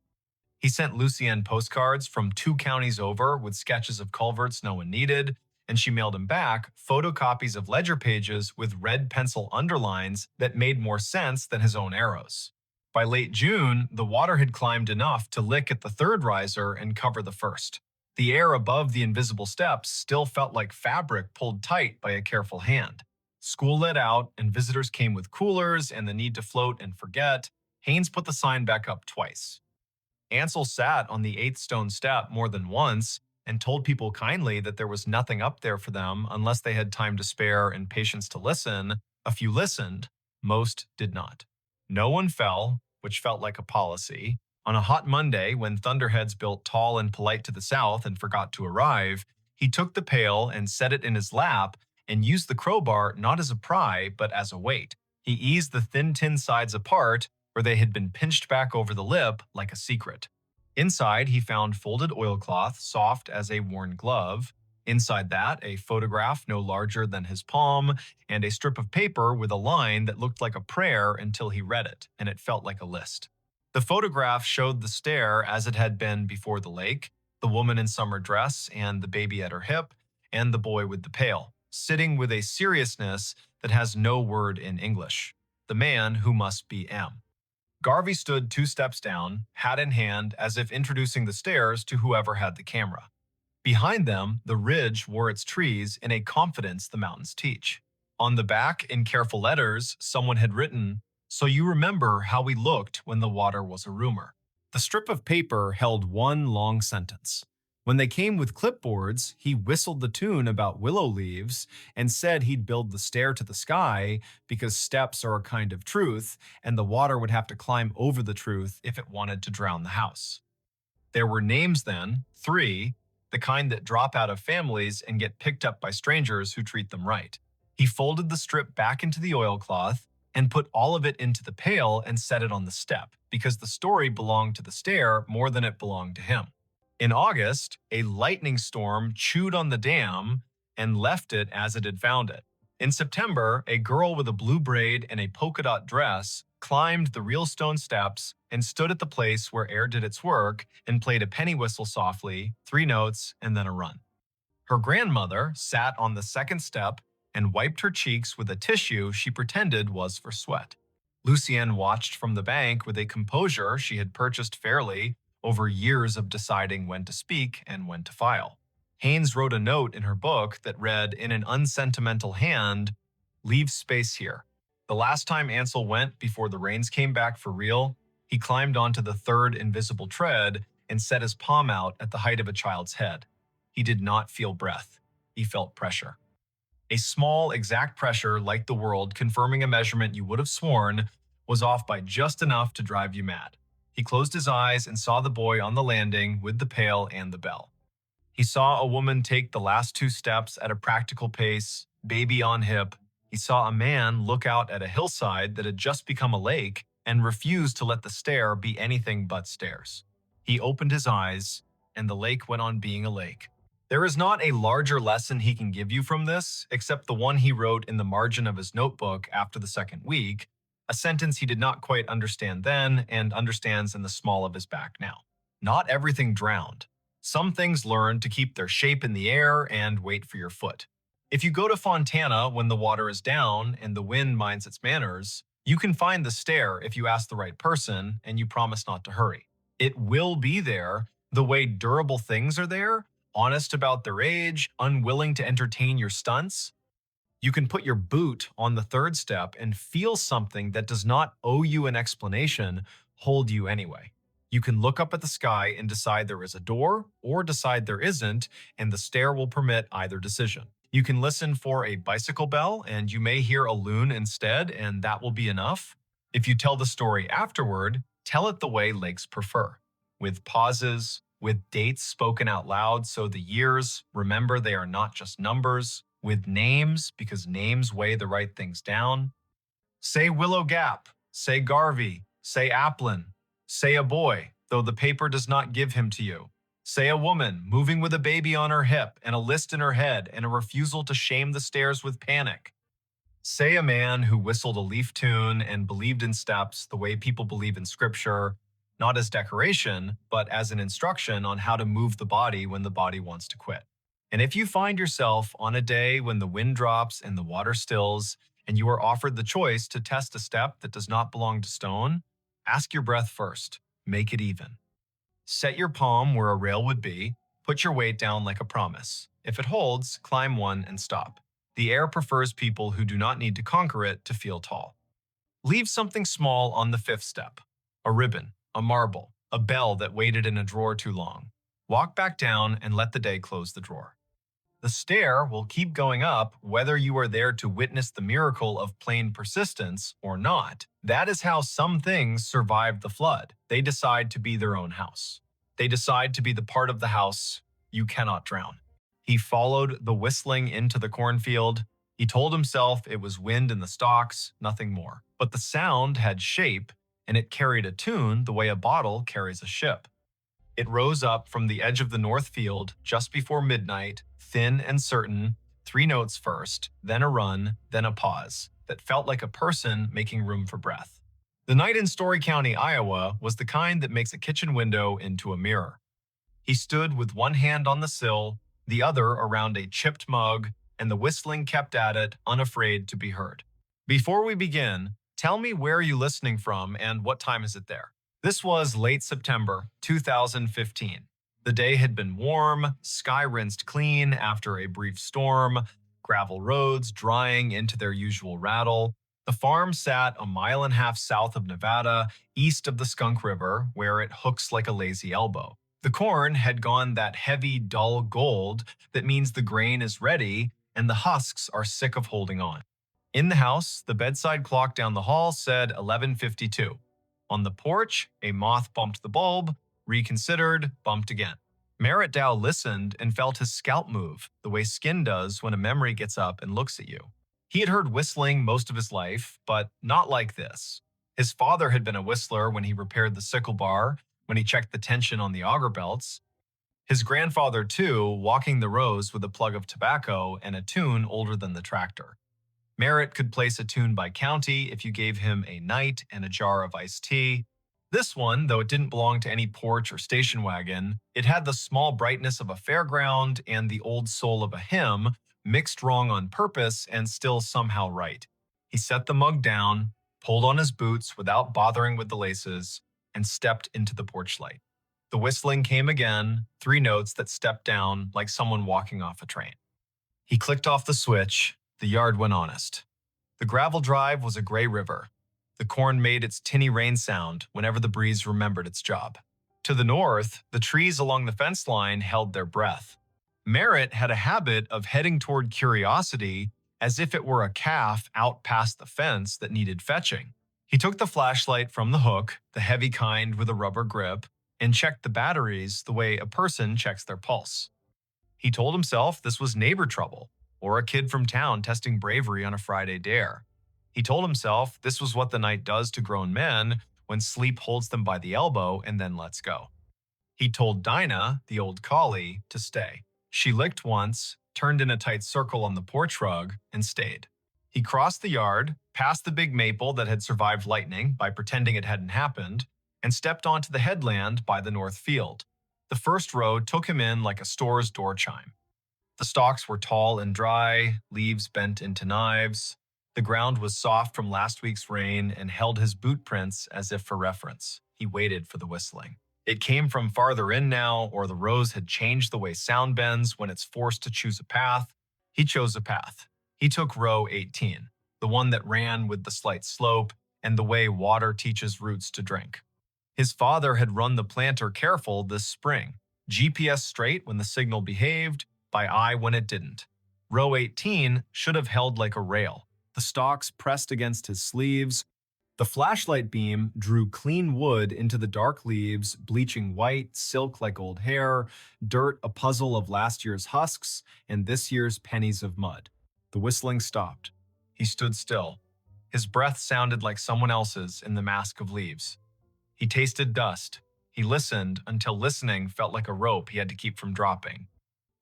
He sent Lucienne postcards from 2 counties over with sketches of culverts no one needed, and she mailed him back photocopies of ledger pages with red pencil underlines that made more sense than his own arrows. By late June, the water had climbed enough to lick at the third riser and cover the first. The air above the invisible steps still felt like fabric pulled tight by a careful hand. School let out, and visitors came with coolers and the need to float and forget. Haynes put the sign back up twice. Ansel sat on the eighth stone step more than once and told people kindly that there was nothing up there for them unless they had time to spare and patience to listen. A few listened, most did not. No one fell, which felt like a policy. On a hot Monday, when thunderheads built tall and polite to the south and forgot to arrive, he took the pail and set it in his lap and used the crowbar not as a pry, but as a weight. He eased the thin tin sides apart where they had been pinched back over the lip like a secret. Inside, he found folded oilcloth, soft as a worn glove. Inside that, a photograph no larger than his palm, and a strip of paper with a line that looked like a prayer until he read it, and it felt like a list. The photograph showed the stair as it had been before the lake, the woman in summer dress and the baby at her hip, and the boy with the pail, sitting with a seriousness that has no word in English. The man who must be M. Garvey stood 2 steps down, hat in hand, as if introducing the stairs to whoever had the camera. Behind them, the ridge wore its trees in a confidence the mountains teach. On the back, in careful letters, someone had written, "So you remember how we looked when the water was a rumor." The strip of paper held one long sentence. When they came with clipboards, he whistled the tune about willow leaves and said he'd build the stair to the sky because steps are a kind of truth, and the water would have to climb over the truth if it wanted to drown the house. There were names then, 3, the kind that drop out of families and get picked up by strangers who treat them right. He folded the strip back into the oilcloth and put all of it into the pail and set it on the step, because the story belonged to the stair more than it belonged to him. In August, a lightning storm chewed on the dam and left it as it had found it. In September, a girl with a blue braid and a polka dot dress climbed the real stone steps and stood at the place where air did its work and played a penny whistle softly, 3 notes, and then a run. Her grandmother sat on the second step and wiped her cheeks with a tissue she pretended was for sweat. Lucienne watched from the bank with a composure she had purchased fairly over years of deciding when to speak and when to file. Haynes wrote a note in her book that read in an unsentimental hand, "Leave space here." The last time Ansel went before the rains came back for real, he climbed onto the third invisible tread and set his palm out at the height of a child's head. He did not feel breath. He felt pressure. A small, exact pressure like the world confirming a measurement you would have sworn was off by just enough to drive you mad. He closed his eyes and saw the boy on the landing with the pail and the bell. He saw a woman take the last 2 steps at a practical pace, baby on hip. He saw a man look out at a hillside that had just become a lake and refuse to let the stair be anything but stairs. He opened his eyes, and the lake went on being a lake. There is not a larger lesson he can give you from this, except the one he wrote in the margin of his notebook after the second week, a sentence he did not quite understand then and understands in the small of his back now. Not everything drowned. Some things learn to keep their shape in the air and wait for your foot. If you go to Fontana when the water is down and the wind minds its manners, you can find the stair if you ask the right person and you promise not to hurry. It will be there the way durable things are there, honest about their age, unwilling to entertain your stunts. You can put your boot on the third step and feel something that does not owe you an explanation hold you anyway. You can look up at the sky and decide there is a door or decide there isn't, and the stair will permit either decision. You can listen for a bicycle bell and you may hear a loon instead, and that will be enough. If you tell the story afterward, tell it the way lakes prefer, with pauses, with dates spoken out loud so the years remember they are not just numbers, with names because names weigh the right things down. Say Willow Gap, say Garvey, say Applin, say a boy, though the paper does not give him to you. Say a woman moving with a baby on her hip and a list in her head and a refusal to shame the stairs with panic. Say a man who whistled a leaf tune and believed in steps the way people believe in scripture, not as decoration, but as an instruction on how to move the body when the body wants to quit. And if you find yourself on a day when the wind drops and the water stills, and you are offered the choice to test a step that does not belong to stone, Ask your breath first. Make it even. Set your palm where a rail would be. Put your weight down like a promise. If it holds, climb one and stop. The air prefers people who do not need to conquer it to feel tall. Leave something small on the fifth step. A ribbon, a marble, a bell that waited in a drawer too long. Walk back down and let the day close the drawer. The stair will keep going up whether you are there to witness the miracle of plain persistence or not. That is how some things survive the flood. They decide to be their own house. They decide to be the part of the house you cannot drown. He followed the whistling into the cornfield. He told himself it was wind in the stalks, nothing more. But the sound had shape, and it carried a tune the way a bottle carries a ship. It rose up from the edge of the north field just before midnight, thin and certain, 3 notes first, then a run, then a pause, that felt like a person making room for breath. The night in Story County, Iowa, was the kind that makes a kitchen window into a mirror. He stood with one hand on the sill, the other around a chipped mug, and the whistling kept at it, unafraid to be heard. Before we begin, tell me where you're listening from and what time is it there? This was late September 2015. The day had been warm, sky rinsed clean after a brief storm, gravel roads drying into their usual rattle. The farm sat a mile and a half south of Nevada, east of the Skunk River, where it hooks like a lazy elbow. The corn had gone that heavy, dull gold that means the grain is ready and the husks are sick of holding on. In the house, the bedside clock down the hall said 11:52. On the porch, a moth bumped the bulb, reconsidered, bumped again. Merritt Dow listened and felt his scalp move, the way skin does when a memory gets up and looks at you. He had heard whistling most of his life, but not like this. His father had been a whistler when he repaired the sickle bar, when he checked the tension on the auger belts. His grandfather, too, walking the rows with a plug of tobacco and a tune older than the tractor. Merritt could place a tune by county if you gave him a night and a jar of iced tea. This one, though it didn't belong to any porch or station wagon, it had the small brightness of a fairground and the old soul of a hymn, mixed wrong on purpose and still somehow right. He set the mug down, pulled on his boots without bothering with the laces, and stepped into the porch light. The whistling came again, 3 notes that stepped down like someone walking off a train. He clicked off the switch. The yard went honest. The gravel drive was a gray river. The corn made its tinny rain sound whenever the breeze remembered its job. To the north, the trees along the fence line held their breath. Merritt had a habit of heading toward curiosity as if it were a calf out past the fence that needed fetching. He took the flashlight from the hook, the heavy kind with a rubber grip, and checked the batteries the way a person checks their pulse. He told himself this was neighbor trouble, or a kid from town testing bravery on a Friday dare. He told himself this was what the night does to grown men when sleep holds them by the elbow and then lets go. He told Dinah, the old collie, to stay. She licked once, turned in a tight circle on the porch rug, and stayed. He crossed the yard, past the big maple that had survived lightning by pretending it hadn't happened, and stepped onto the headland by the north field. The first row took him in like a store's door chime. The stalks were tall and dry, leaves bent into knives. The ground was soft from last week's rain and held his boot prints as if for reference. He waited for the whistling. It came from farther in now, or the rows had changed the way sound bends when it's forced to choose a path. He chose a path. He took row 18, the one that ran with the slight slope and the way water teaches roots to drink. His father had run the planter careful this spring, GPS straight when the signal behaved, by eye when it didn't. Row 18 should have held like a rail. The stalks pressed against his sleeves. The flashlight beam drew clean wood into the dark leaves, bleaching white, silk like old hair, dirt a puzzle of last year's husks, and this year's pennies of mud. The whistling stopped. He stood still. His breath sounded like someone else's in the mask of leaves. He tasted dust. He listened until listening felt like a rope he had to keep from dropping.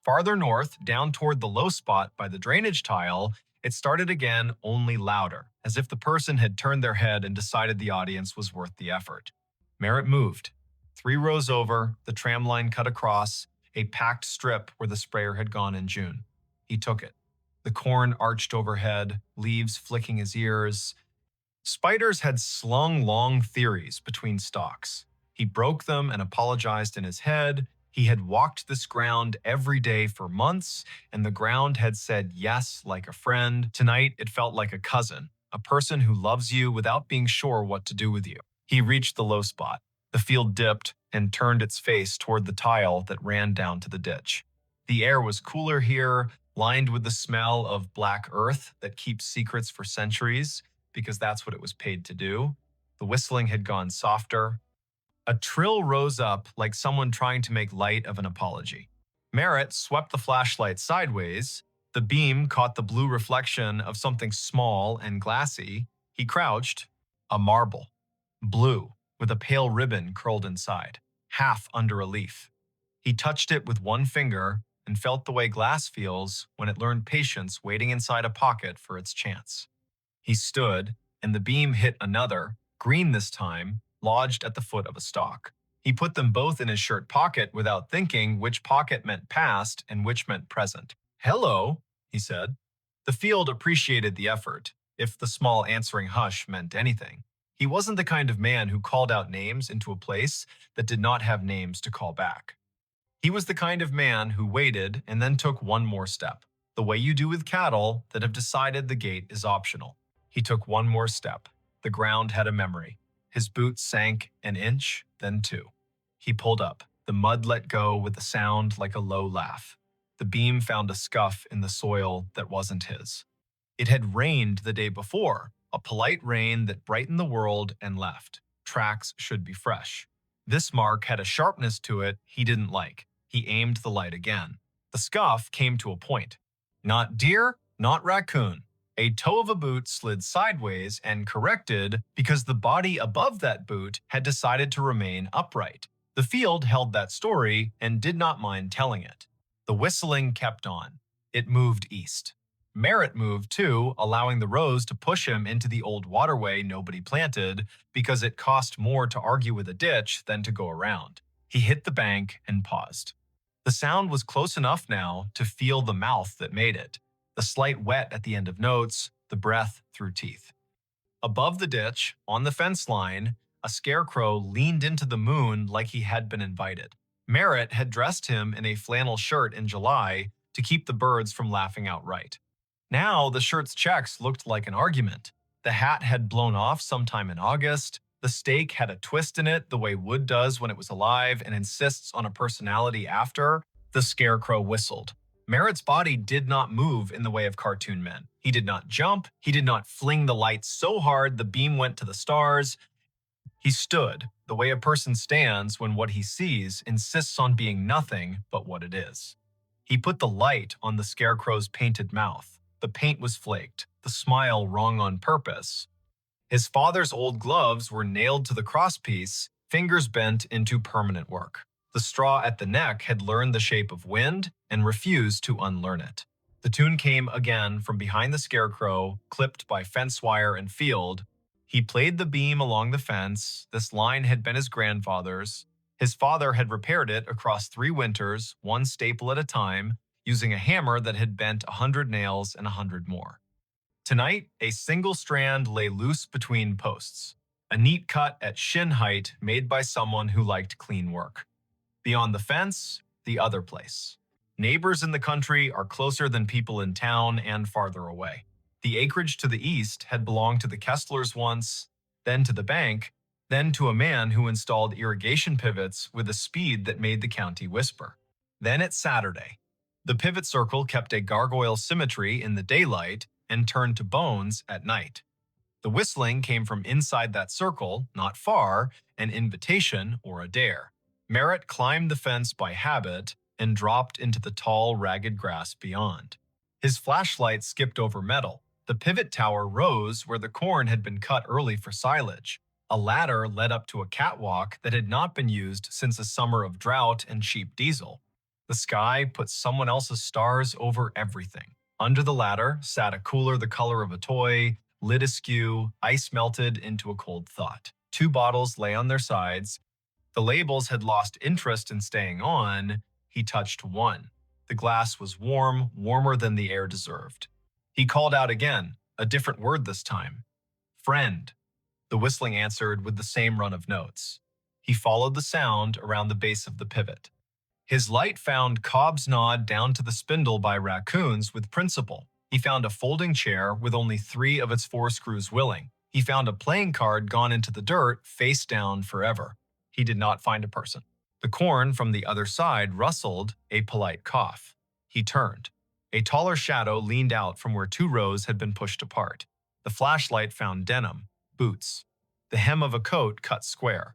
Farther north, down toward the low spot by the drainage tile, it started again, only louder, as if the person had turned their head and decided the audience was worth the effort. Merritt moved. 3 rows over, the tram line cut across, a packed strip where the sprayer had gone in June. He took it. The corn arched overhead, leaves flicking his ears. Spiders had slung long theories between stalks. He broke them and apologized in his head. He had walked this ground every day for months, and the ground had said yes like a friend. Tonight, it felt like a cousin, a person who loves you without being sure what to do with you. He reached the low spot. The field dipped and turned its face toward the tile that ran down to the ditch. The air was cooler here, lined with the smell of black earth that keeps secrets for centuries, because that's what it was paid to do. The whistling had gone softer. A trill rose up like someone trying to make light of an apology. Merritt swept the flashlight sideways. The beam caught the blue reflection of something small and glassy. He crouched. A marble. Blue, with a pale ribbon curled inside, half under a leaf. He touched it with one finger and felt the way glass feels when it learned patience waiting inside a pocket for its chance. He stood, and the beam hit another, green this time, lodged at the foot of a stalk. He put them both in his shirt pocket without thinking which pocket meant past and which meant present. "Hello," he said. The field appreciated the effort, if the small answering hush meant anything. He wasn't the kind of man who called out names into a place that did not have names to call back. He was the kind of man who waited and then took one more step, the way you do with cattle that have decided the gate is optional. He took one more step. The ground had a memory. His boots sank an inch, then two. He pulled up. The mud let go with a sound like a low laugh. The beam found a scuff in the soil that wasn't his. It had rained the day before, a polite rain that brightened the world and left. Tracks should be fresh. This mark had a sharpness to it he didn't like. He aimed the light again. The scuff came to a point. Not deer, not raccoon. A toe of a boot slid sideways and corrected because the body above that boot had decided to remain upright. The field held that story and did not mind telling it. The whistling kept on. It moved east. Merritt moved too, allowing the rows to push him into the old waterway nobody planted because it cost more to argue with a ditch than to go around. He hit the bank and paused. The sound was close enough now to feel the mouth that made it. The slight wet at the end of notes, the breath through teeth. Above the ditch, on the fence line, a scarecrow leaned into the moon like he had been invited. Merritt had dressed him in a flannel shirt in July to keep the birds from laughing outright. Now the shirt's checks looked like an argument. The hat had blown off sometime in August. The steak had a twist in it the way wood does when it was alive and insists on a personality after. The scarecrow whistled. Merritt's body did not move in the way of cartoon men. He did not jump. He did not fling the light so hard the beam went to the stars. He stood, the way a person stands when what he sees insists on being nothing but what it is. He put the light on the scarecrow's painted mouth. The paint was flaked, the smile wrong on purpose. His father's old gloves were nailed to the crosspiece, fingers bent into permanent work. The straw at the neck had learned the shape of wind and refused to unlearn it. The tune came again from behind the scarecrow, clipped by fence wire and field. He played the beam along the fence. This line had been his grandfather's. His father had repaired it across 3 winters, one staple at a time, using a hammer that had bent 100 nails and 100 more. Tonight, a single strand lay loose between posts, a neat cut at shin height made by someone who liked clean work. Beyond the fence, the other place. Neighbors in the country are closer than people in town and farther away. The acreage to the east had belonged to the Kesslers once, then to the bank, then to a man who installed irrigation pivots with a speed that made the county whisper. Then it's Saturday. The pivot circle kept a gargoyle symmetry in the daylight and turned to bones at night. The whistling came from inside that circle, not far, an invitation or a dare. Merritt climbed the fence by habit and dropped into the tall, ragged grass beyond. His flashlight skipped over metal. The pivot tower rose where the corn had been cut early for silage. A ladder led up to a catwalk that had not been used since a summer of drought and cheap diesel. The sky put someone else's stars over everything. Under the ladder sat a cooler the color of a toy, lid askew, ice melted into a cold thought. 2 bottles lay on their sides. The labels had lost interest in staying on. He touched one. The glass was warm, warmer than the air deserved. He called out again, a different word this time. Friend, the whistling answered with the same run of notes. He followed the sound around the base of the pivot. His light found Cobb's nod down to the spindle by raccoons with principle. He found a folding chair with only 3 of its 4 screws willing. He found a playing card gone into the dirt, face down forever. He did not find a person. The corn from the other side rustled, a polite cough. He turned. A taller shadow leaned out from where 2 rows had been pushed apart. The flashlight found denim, boots, the hem of a coat cut square.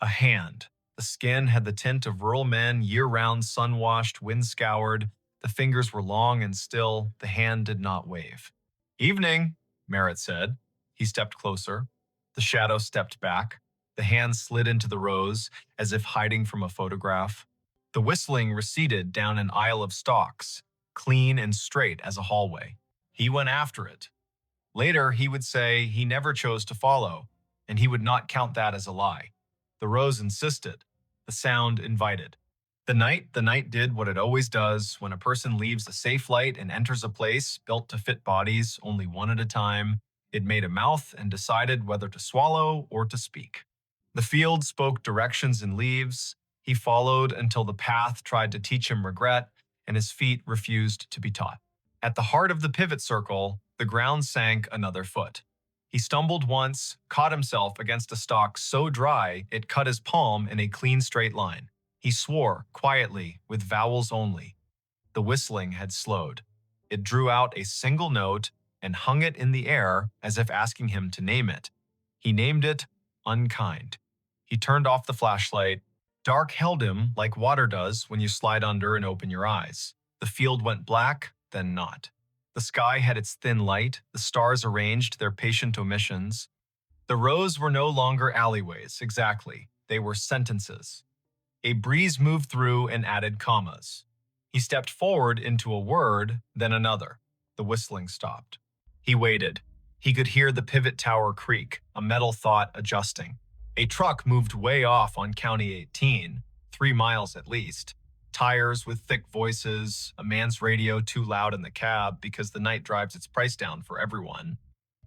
A hand. The skin had the tint of rural men, year-round, sun-washed, wind-scoured. The fingers were long and still. The hand did not wave. "Evening," Merritt said. He stepped closer. The shadow stepped back. The hand slid into the rows, as if hiding from a photograph. The whistling receded down an aisle of stalks, clean and straight as a hallway. He went after it. Later, he would say he never chose to follow, and he would not count that as a lie. The rows insisted. The sound invited. The night did what it always does when a person leaves a safe light and enters a place built to fit bodies only one at a time. It made a mouth and decided whether to swallow or to speak. The field spoke directions in leaves. He followed until the path tried to teach him regret, and his feet refused to be taught. At the heart of the pivot circle, the ground sank another foot. He stumbled once, caught himself against a stalk so dry it cut his palm in a clean straight line. He swore, quietly, with vowels only. The whistling had slowed. It drew out a single note and hung it in the air as if asking him to name it. He named it Unkind. He turned off the flashlight. Dark held him like water does when you slide under and open your eyes. The field went black, then not. The sky had its thin light, the stars arranged their patient omissions. The rows were no longer alleyways, exactly. They were sentences. A breeze moved through and added commas. He stepped forward into a word, then another. The whistling stopped. He waited. He could hear the pivot tower creak, a metal thought adjusting. A truck moved way off on County 18, 3 miles at least. Tires with thick voices, a man's radio too loud in the cab because the night drives its price down for everyone.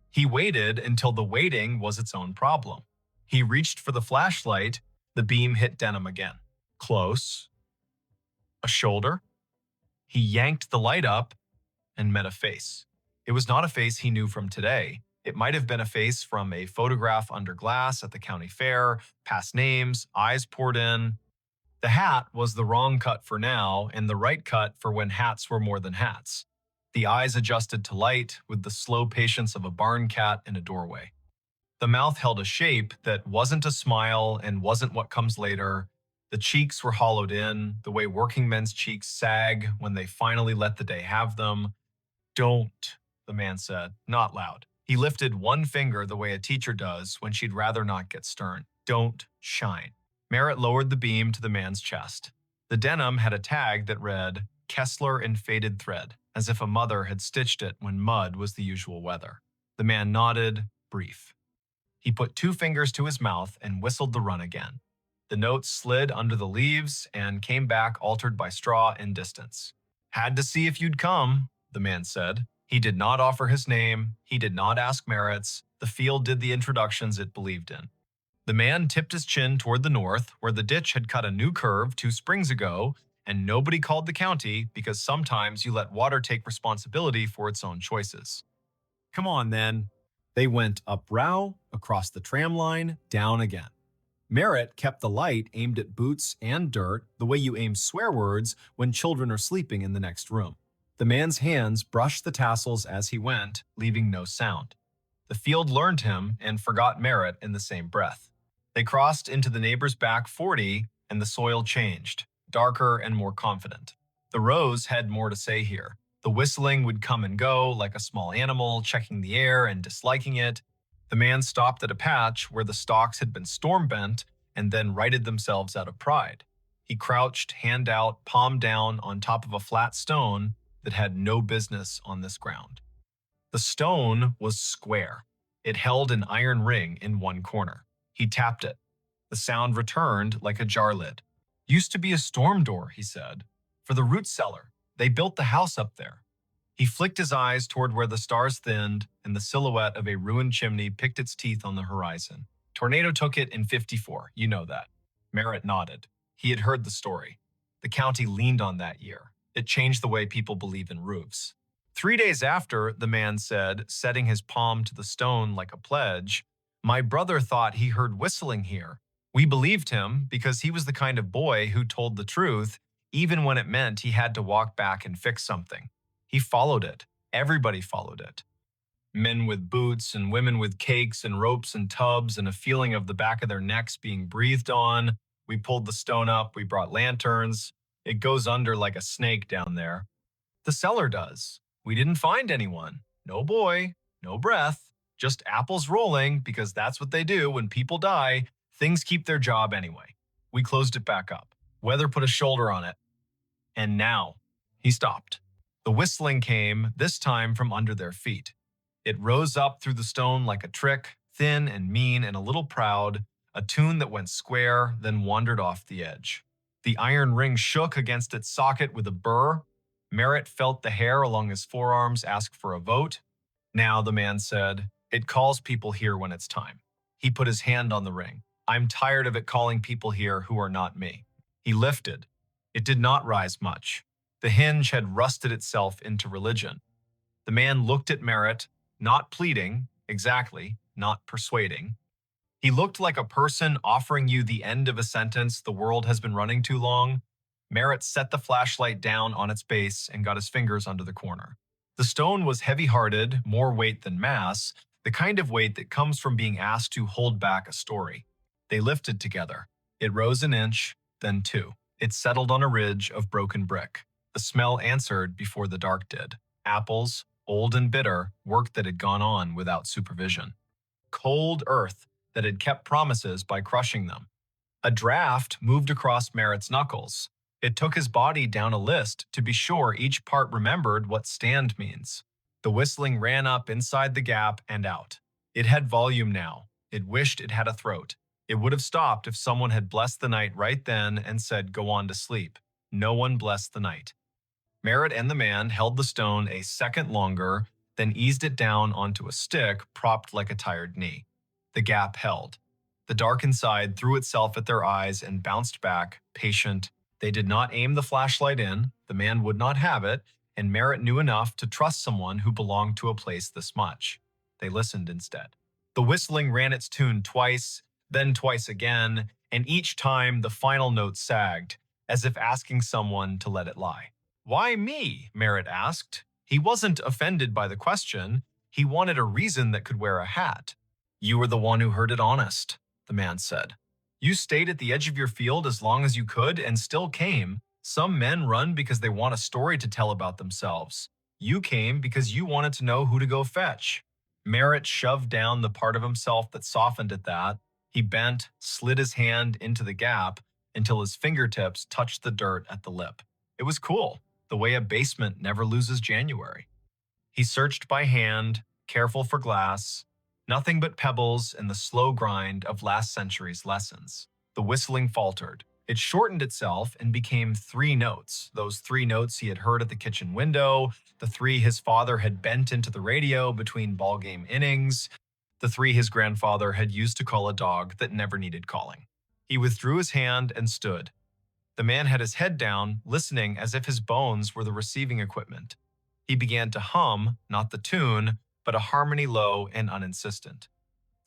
He waited until the waiting was its own problem. He reached for the flashlight. The beam hit denim again. Close. A shoulder. He yanked the light up and met a face. It was not a face he knew from today. It might have been a face from a photograph under glass at the county fair, past names, eyes poured in. The hat was the wrong cut for now and the right cut for when hats were more than hats. The eyes adjusted to light with the slow patience of a barn cat in a doorway. The mouth held a shape that wasn't a smile and wasn't what comes later. The cheeks were hollowed in, the way working men's cheeks sag when they finally let the day have them. "Don't," the man said, not loud. He lifted one finger the way a teacher does when she'd rather not get stern. "Don't shine." Merritt lowered the beam to the man's chest. The denim had a tag that read, "Kessler in faded thread," as if a mother had stitched it when mud was the usual weather. The man nodded, brief. He put 2 fingers to his mouth and whistled the run again. The note slid under the leaves and came back altered by straw and distance. "Had to see if you'd come," the man said. He did not offer his name. He did not ask Merritt's. The field did the introductions it believed in. The man tipped his chin toward the north, where the ditch had cut a new curve 2 springs ago, and nobody called the county because sometimes you let water take responsibility for its own choices. "Come on, then." They went up Row, across the tram line, down again. Merritt kept the light aimed at boots and dirt, the way you aim swear words when children are sleeping in the next room. The man's hands brushed the tassels as he went, leaving no sound. The field learned him and forgot Merritt in the same breath. They crossed into the neighbor's back 40, and the soil changed, darker and more confident. The rows had more to say here. The whistling would come and go like a small animal, checking the air and disliking it. The man stopped at a patch where the stalks had been storm-bent and then righted themselves out of pride. He crouched, hand out, palm down, on top of a flat stone that had no business on this ground. The stone was square. It held an iron ring in one corner. He tapped it. The sound returned like a jar lid. "Used to be a storm door," he said. "For the root cellar. They built the house up there." He flicked his eyes toward where the stars thinned and the silhouette of a ruined chimney picked its teeth on the horizon. Tornado took it in 54, you know that. Merritt nodded. He had heard the story. The county leaned on that year. It changed the way people believe in roofs. 3 days after, the man said, setting his palm to the stone like a pledge, "My brother thought he heard whistling here. We believed him because he was the kind of boy who told the truth, even when it meant he had to walk back and fix something. He followed it. Everybody followed it. Men with boots and women with cakes and ropes and tubs and a feeling of the back of their necks being breathed on. We pulled the stone up. We brought lanterns. It goes under like a snake down there. The cellar does. We didn't find anyone. No boy, no breath, just apples rolling because that's what they do when people die. Things keep their job anyway. We closed it back up. Weather put a shoulder on it. And now," he stopped. The whistling came, this time from under their feet. It rose up through the stone like a trick, thin and mean and a little proud, a tune that went square, then wandered off the edge. The iron ring shook against its socket with a burr. Merritt felt the hair along his forearms ask for a vote. "Now," the man said, "it calls people here when it's time." He put his hand on the ring. "I'm tired of it calling people here who are not me." He lifted. It did not rise much. The hinge had rusted itself into religion. The man looked at Merritt, not pleading, exactly, not persuading. He looked like a person offering you the end of a sentence the world has been running too long. Merritt set the flashlight down on its base and got his fingers under the corner. The stone was heavy-hearted, more weight than mass, the kind of weight that comes from being asked to hold back a story. They lifted together. It rose an inch, then two. It settled on a ridge of broken brick. The smell answered before the dark did. Apples, old and bitter, work that had gone on without supervision. Cold earth that had kept promises by crushing them. A draft moved across Merritt's knuckles. It took his body down a list to be sure each part remembered what stand means. The whistling ran up inside the gap and out. It had volume now. It wished it had a throat. It would have stopped if someone had blessed the night right then and said, "Go on to sleep." No one blessed the night. Merritt and the man held the stone a second longer, then eased it down onto a stick propped like a tired knee. The gap held. The dark inside threw itself at their eyes and bounced back, patient. They did not aim the flashlight in, the man would not have it, and Merritt knew enough to trust someone who belonged to a place this much. They listened instead. The whistling ran its tune twice, then twice again, and each time the final note sagged, as if asking someone to let it lie. "Why me?" Merritt asked. He wasn't offended by the question. He wanted a reason that could wear a hat. "You were the one who heard it honest," the man said. "You stayed at the edge of your field as long as you could and still came. Some men run because they want a story to tell about themselves. You came because you wanted to know who to go fetch." Merritt shoved down the part of himself that softened at that. He bent, slid his hand into the gap until his fingertips touched the dirt at the lip. It was cool, the way a basement never loses January. He searched by hand, careful for glass, nothing but pebbles and the slow grind of last century's lessons. The whistling faltered. It shortened itself and became 3 notes, those 3 notes he had heard at the kitchen window, the 3 his father had bent into the radio between ballgame innings, the 3 his grandfather had used to call a dog that never needed calling. He withdrew his hand and stood. The man had his head down, listening as if his bones were the receiving equipment. He began to hum, not the tune, but a harmony low and uninsistent.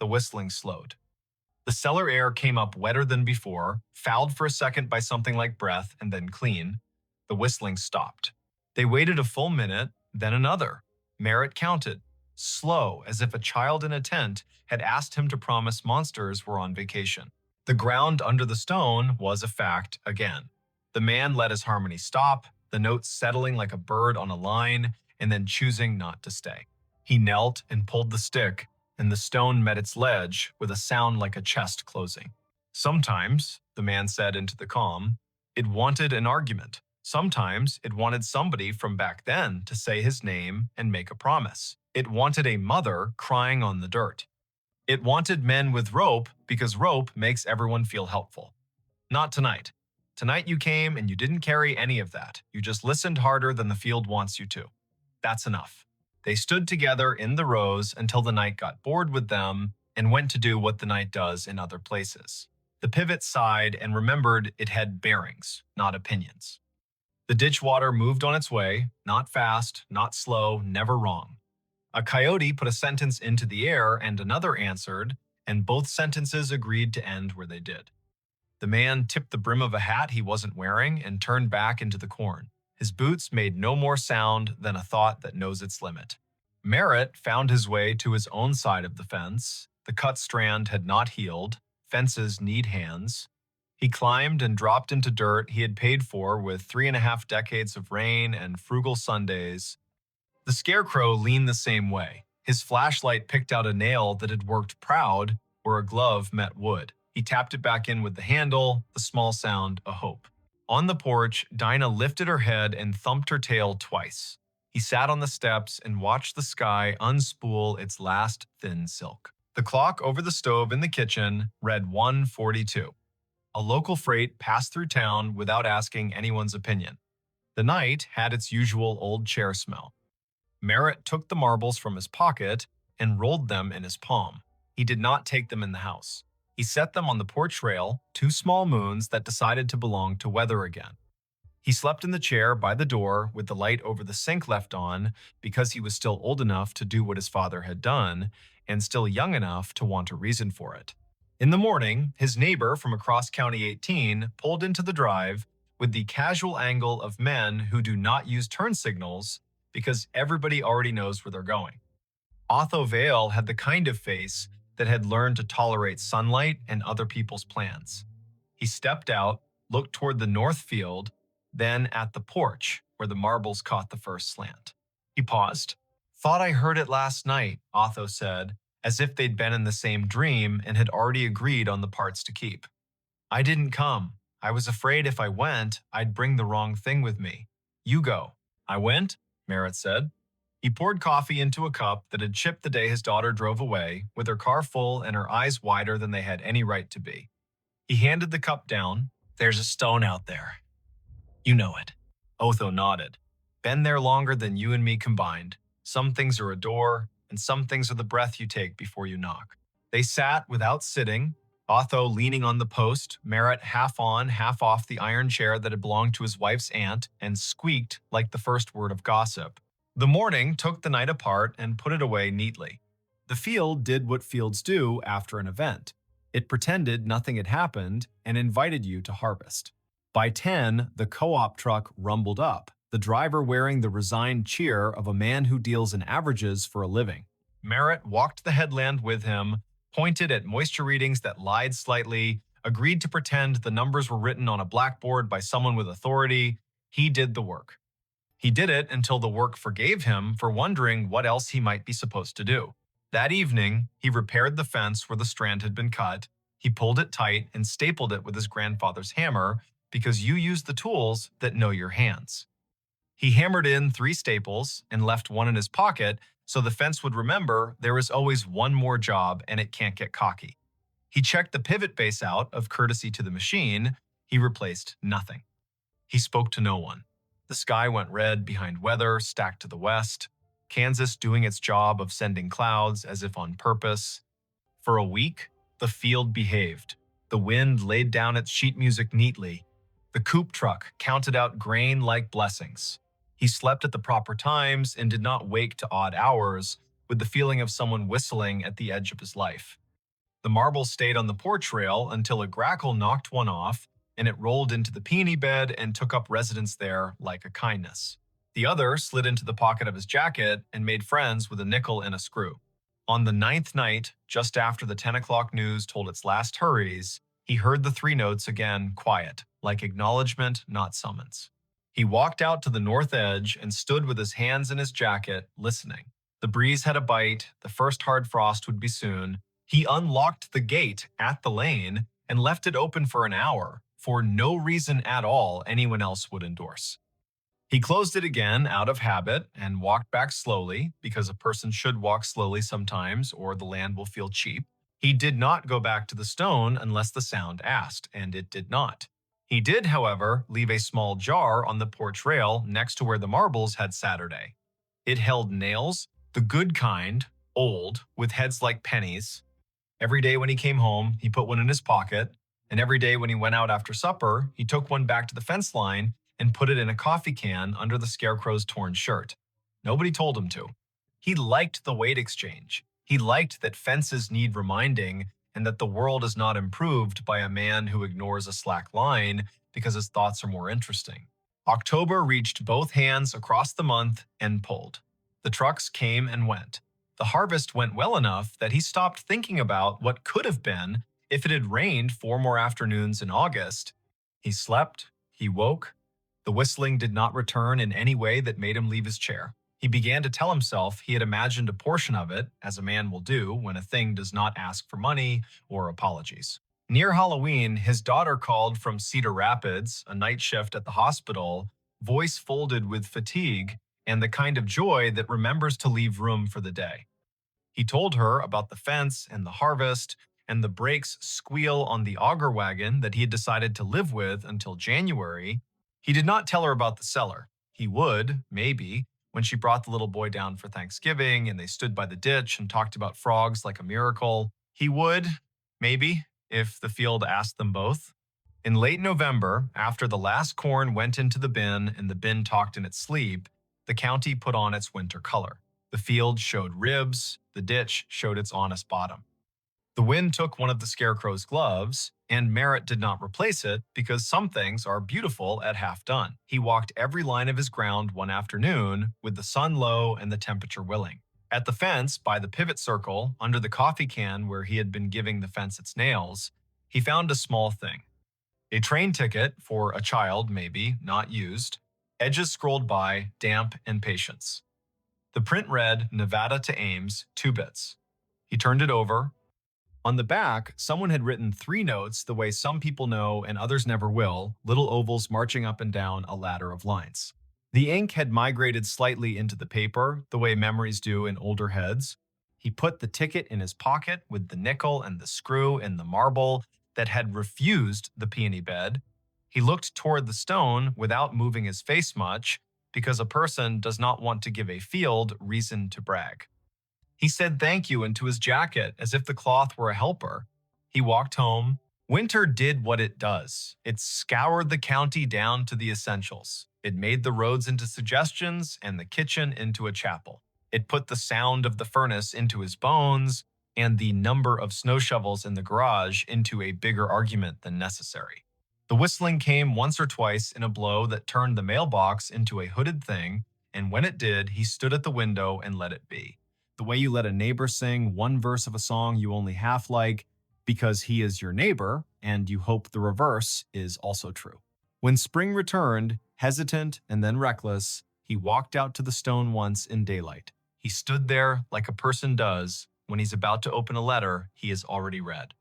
The whistling slowed. The cellar air came up wetter than before, fouled for a second by something like breath and then clean. The whistling stopped. They waited a full minute, then another. Merritt counted, slow as if a child in a tent had asked him to promise monsters were on vacation. The ground under the stone was a fact again. The man let his harmony stop, the notes settling like a bird on a line, and then choosing not to stay. He knelt and pulled the stick, and the stone met its ledge with a sound like a chest closing. Sometimes, the man said into the calm, it wanted an argument. Sometimes it wanted somebody from back then to say his name and make a promise. It wanted a mother crying on the dirt. It wanted men with rope because rope makes everyone feel helpful. Not tonight. Tonight you came and you didn't carry any of that. You just listened harder than the field wants you to. That's enough. They stood together in the rows until the knight got bored with them and went to do what the knight does in other places. The pivot sighed and remembered it had bearings, not opinions. The ditch water moved on its way, not fast, not slow, never wrong. A coyote put a sentence into the air and another answered, and both sentences agreed to end where they did. The man tipped the brim of a hat he wasn't wearing and turned back into the corn. His boots made no more sound than a thought that knows its limit. Merritt found his way to his own side of the fence. The cut strand had not healed. Fences need hands. He climbed and dropped into dirt he had paid for with 3.5 decades of rain and frugal Sundays. The scarecrow leaned the same way. His flashlight picked out a nail that had worked proud where a glove met wood. He tapped it back in with the handle, the small sound a hope. On the porch, Dinah lifted her head and thumped her tail twice. He sat on the steps and watched the sky unspool its last thin silk. The clock over the stove in the kitchen read 1:42. A local freight passed through town without asking anyone's opinion. The night had its usual old chair smell. Merritt took the marbles from his pocket and rolled them in his palm. He did not take them in the house. He set them on the porch rail, 2 small moons that decided to belong to weather again. He slept in the chair by the door with the light over the sink left on because he was still old enough to do what his father had done and still young enough to want a reason for it. In the morning, his neighbor from across County 18 pulled into the drive with the casual angle of men who do not use turn signals because everybody already knows where they're going. Otho Vale had the kind of face that had learned to tolerate sunlight and other people's plans. He stepped out, looked toward the north field, then at the porch where the marbles caught the first slant. He paused. "Thought I heard it last night," Otho said, as if they'd been in the same dream and had already agreed on the parts to keep. "I didn't come. I was afraid if I went, I'd bring the wrong thing with me. You go." "I went?" Merritt said. He poured coffee into a cup that had chipped the day his daughter drove away, with her car full and her eyes wider than they had any right to be. He handed the cup down. "There's a stone out there. You know it." Otho nodded. "Been there longer than you and me combined. Some things are a door, and some things are the breath you take before you knock." They sat without sitting, Otho leaning on the post, Merritt half on, half off the iron chair that had belonged to his wife's aunt, and squeaked like the first word of gossip. The morning took the night apart and put it away neatly. The field did what fields do after an event. It pretended nothing had happened and invited you to harvest. By 10, the co-op truck rumbled up, the driver wearing the resigned cheer of a man who deals in averages for a living. Merritt walked the headland with him, pointed at moisture readings that lied slightly, agreed to pretend the numbers were written on a blackboard by someone with authority. He did the work. He did it until the work forgave him for wondering what else he might be supposed to do. That evening, he repaired the fence where the strand had been cut. He pulled it tight and stapled it with his grandfather's hammer because you use the tools that know your hands. He hammered in 3 staples and left one in his pocket so the fence would remember there is always one more job and it can't get cocky. He checked the pivot base out of courtesy to the machine. He replaced nothing. He spoke to no one. The sky went red behind weather stacked to the west, Kansas doing its job of sending clouds as if on purpose. For a week, the field behaved. The wind laid down its sheet music neatly. The coupe truck counted out grain like blessings. He slept at the proper times and did not wake to odd hours with the feeling of someone whistling at the edge of his life. The marbles stayed on the porch rail until a grackle knocked one off and it rolled into the peony bed and took up residence there like a kindness. The other slid into the pocket of his jacket and made friends with a nickel and a screw. On the 9th night, just after the 10 o'clock news told its last hurries, he heard the 3 notes again quiet, like acknowledgement, not summons. He walked out to the north edge and stood with his hands in his jacket, listening. The breeze had a bite, the first hard frost would be soon. He unlocked the gate at the lane and left it open for an hour, for no reason at all anyone else would endorse. He closed it again out of habit and walked back slowly, because a person should walk slowly sometimes or the land will feel cheap. He did not go back to the stone unless the sound asked, and it did not. He did, however, leave a small jar on the porch rail next to where the marbles had Saturday. It held nails, the good kind, old, with heads like pennies. Every day when he came home, he put one in his pocket, and every day when he went out after supper, he took one back to the fence line and put it in a coffee can under the scarecrow's torn shirt. Nobody told him to. He liked the weight exchange. He liked that fences need reminding and that the world is not improved by a man who ignores a slack line because his thoughts are more interesting. October reached both hands across the month and pulled. The trucks came and went. The harvest went well enough that he stopped thinking about what could have been if it had rained 4 more afternoons in August. He slept, he woke. The whistling did not return in any way that made him leave his chair. He began to tell himself he had imagined a portion of it, as a man will do when a thing does not ask for money or apologies. Near Halloween, his daughter called from Cedar Rapids, a night shift at the hospital, voice folded with fatigue and the kind of joy that remembers to leave room for the day. He told her about the fence and the harvest and the brakes squeal on the auger wagon that he had decided to live with until January. He did not tell her about the cellar. He would, maybe, when she brought the little boy down for Thanksgiving and they stood by the ditch and talked about frogs like a miracle. He would, maybe, if the field asked them both. In late November, after the last corn went into the bin and the bin talked in its sleep, the county put on its winter color. The field showed ribs, the ditch showed its honest bottom. The wind took one of the scarecrow's gloves, and Merritt did not replace it because some things are beautiful at half done. He walked every line of his ground one afternoon with the sun low and the temperature willing. At the fence, by the pivot circle, under the coffee can where he had been giving the fence its nails, he found a small thing. A train ticket for a child, maybe, not used. Edges scrolled by, damp and patience. The print read, Nevada to Ames, 2 bits. He turned it over. On the back, someone had written 3 notes the way some people know and others never will, little ovals marching up and down a ladder of lines. The ink had migrated slightly into the paper, the way memories do in older heads. He put the ticket in his pocket with the nickel and the screw and the marble that had refused the peony bed. He looked toward the stone without moving his face much, because a person does not want to give a field reason to brag. He said thank you into his jacket as if the cloth were a helper. He walked home. Winter did what it does. It scoured the county down to the essentials. It made the roads into suggestions and the kitchen into a chapel. It put the sound of the furnace into his bones and the number of snow shovels in the garage into a bigger argument than necessary. The whistling came once or twice in a blow that turned the mailbox into a hooded thing, and when it did, he stood at the window and let it be. The way you let a neighbor sing one verse of a song you only half like because he is your neighbor, and you hope the reverse is also true. When spring returned, hesitant and then reckless, he walked out to the stone once in daylight. He stood there like a person does when he's about to open a letter he has already read.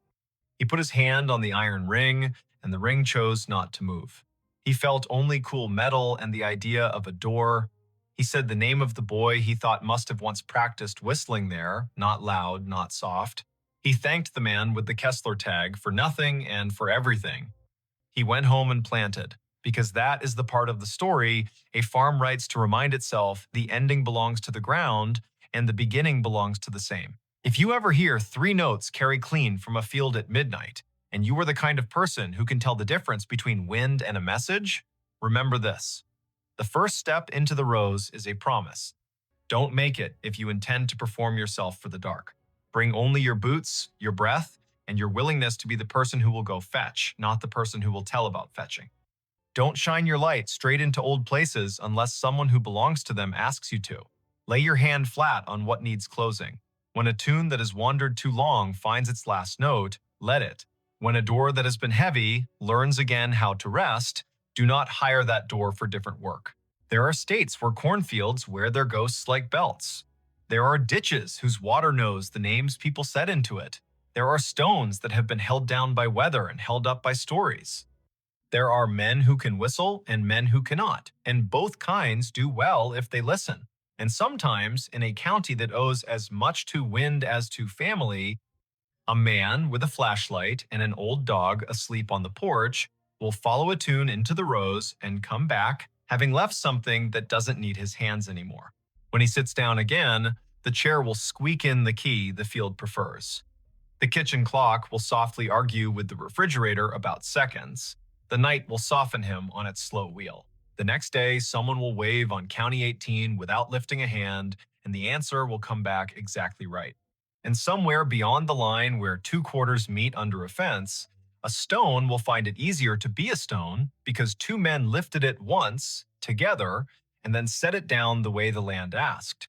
He put his hand on the iron ring, and the ring chose not to move. He felt only cool metal and the idea of a door. He said the name of the boy he thought must have once practiced whistling there, not loud, not soft. He thanked the man with the Kessler tag for nothing and for everything. He went home and planted, because that is the part of the story a farm writes to remind itself the ending belongs to the ground and the beginning belongs to the same. If you ever hear 3 notes carry clean from a field at midnight, and you are the kind of person who can tell the difference between wind and a message, remember this. The first step into the rose is a promise. Don't make it if you intend to perform yourself for the dark. Bring only your boots, your breath, and your willingness to be the person who will go fetch, not the person who will tell about fetching. Don't shine your light straight into old places unless someone who belongs to them asks you to. Lay your hand flat on what needs closing. When a tune that has wandered too long finds its last note, let it. When a door that has been heavy learns again how to rest, do not hire that door for different work. There are states where cornfields wear their ghosts like belts. There are ditches whose water knows the names people set into it. There are stones that have been held down by weather and held up by stories. There are men who can whistle and men who cannot, and both kinds do well if they listen. And sometimes, in a county that owes as much to wind as to family, a man with a flashlight and an old dog asleep on the porch will follow a tune into the rose and come back, having left something that doesn't need his hands anymore. When he sits down again, the chair will squeak in the key the field prefers. The kitchen clock will softly argue with the refrigerator about seconds. The night will soften him on its slow wheel. The next day, someone will wave on County 18 without lifting a hand, and the answer will come back exactly right. And somewhere beyond the line where two quarters meet under a fence, a stone will find it easier to be a stone because two men lifted it once, together, and then set it down the way the land asked.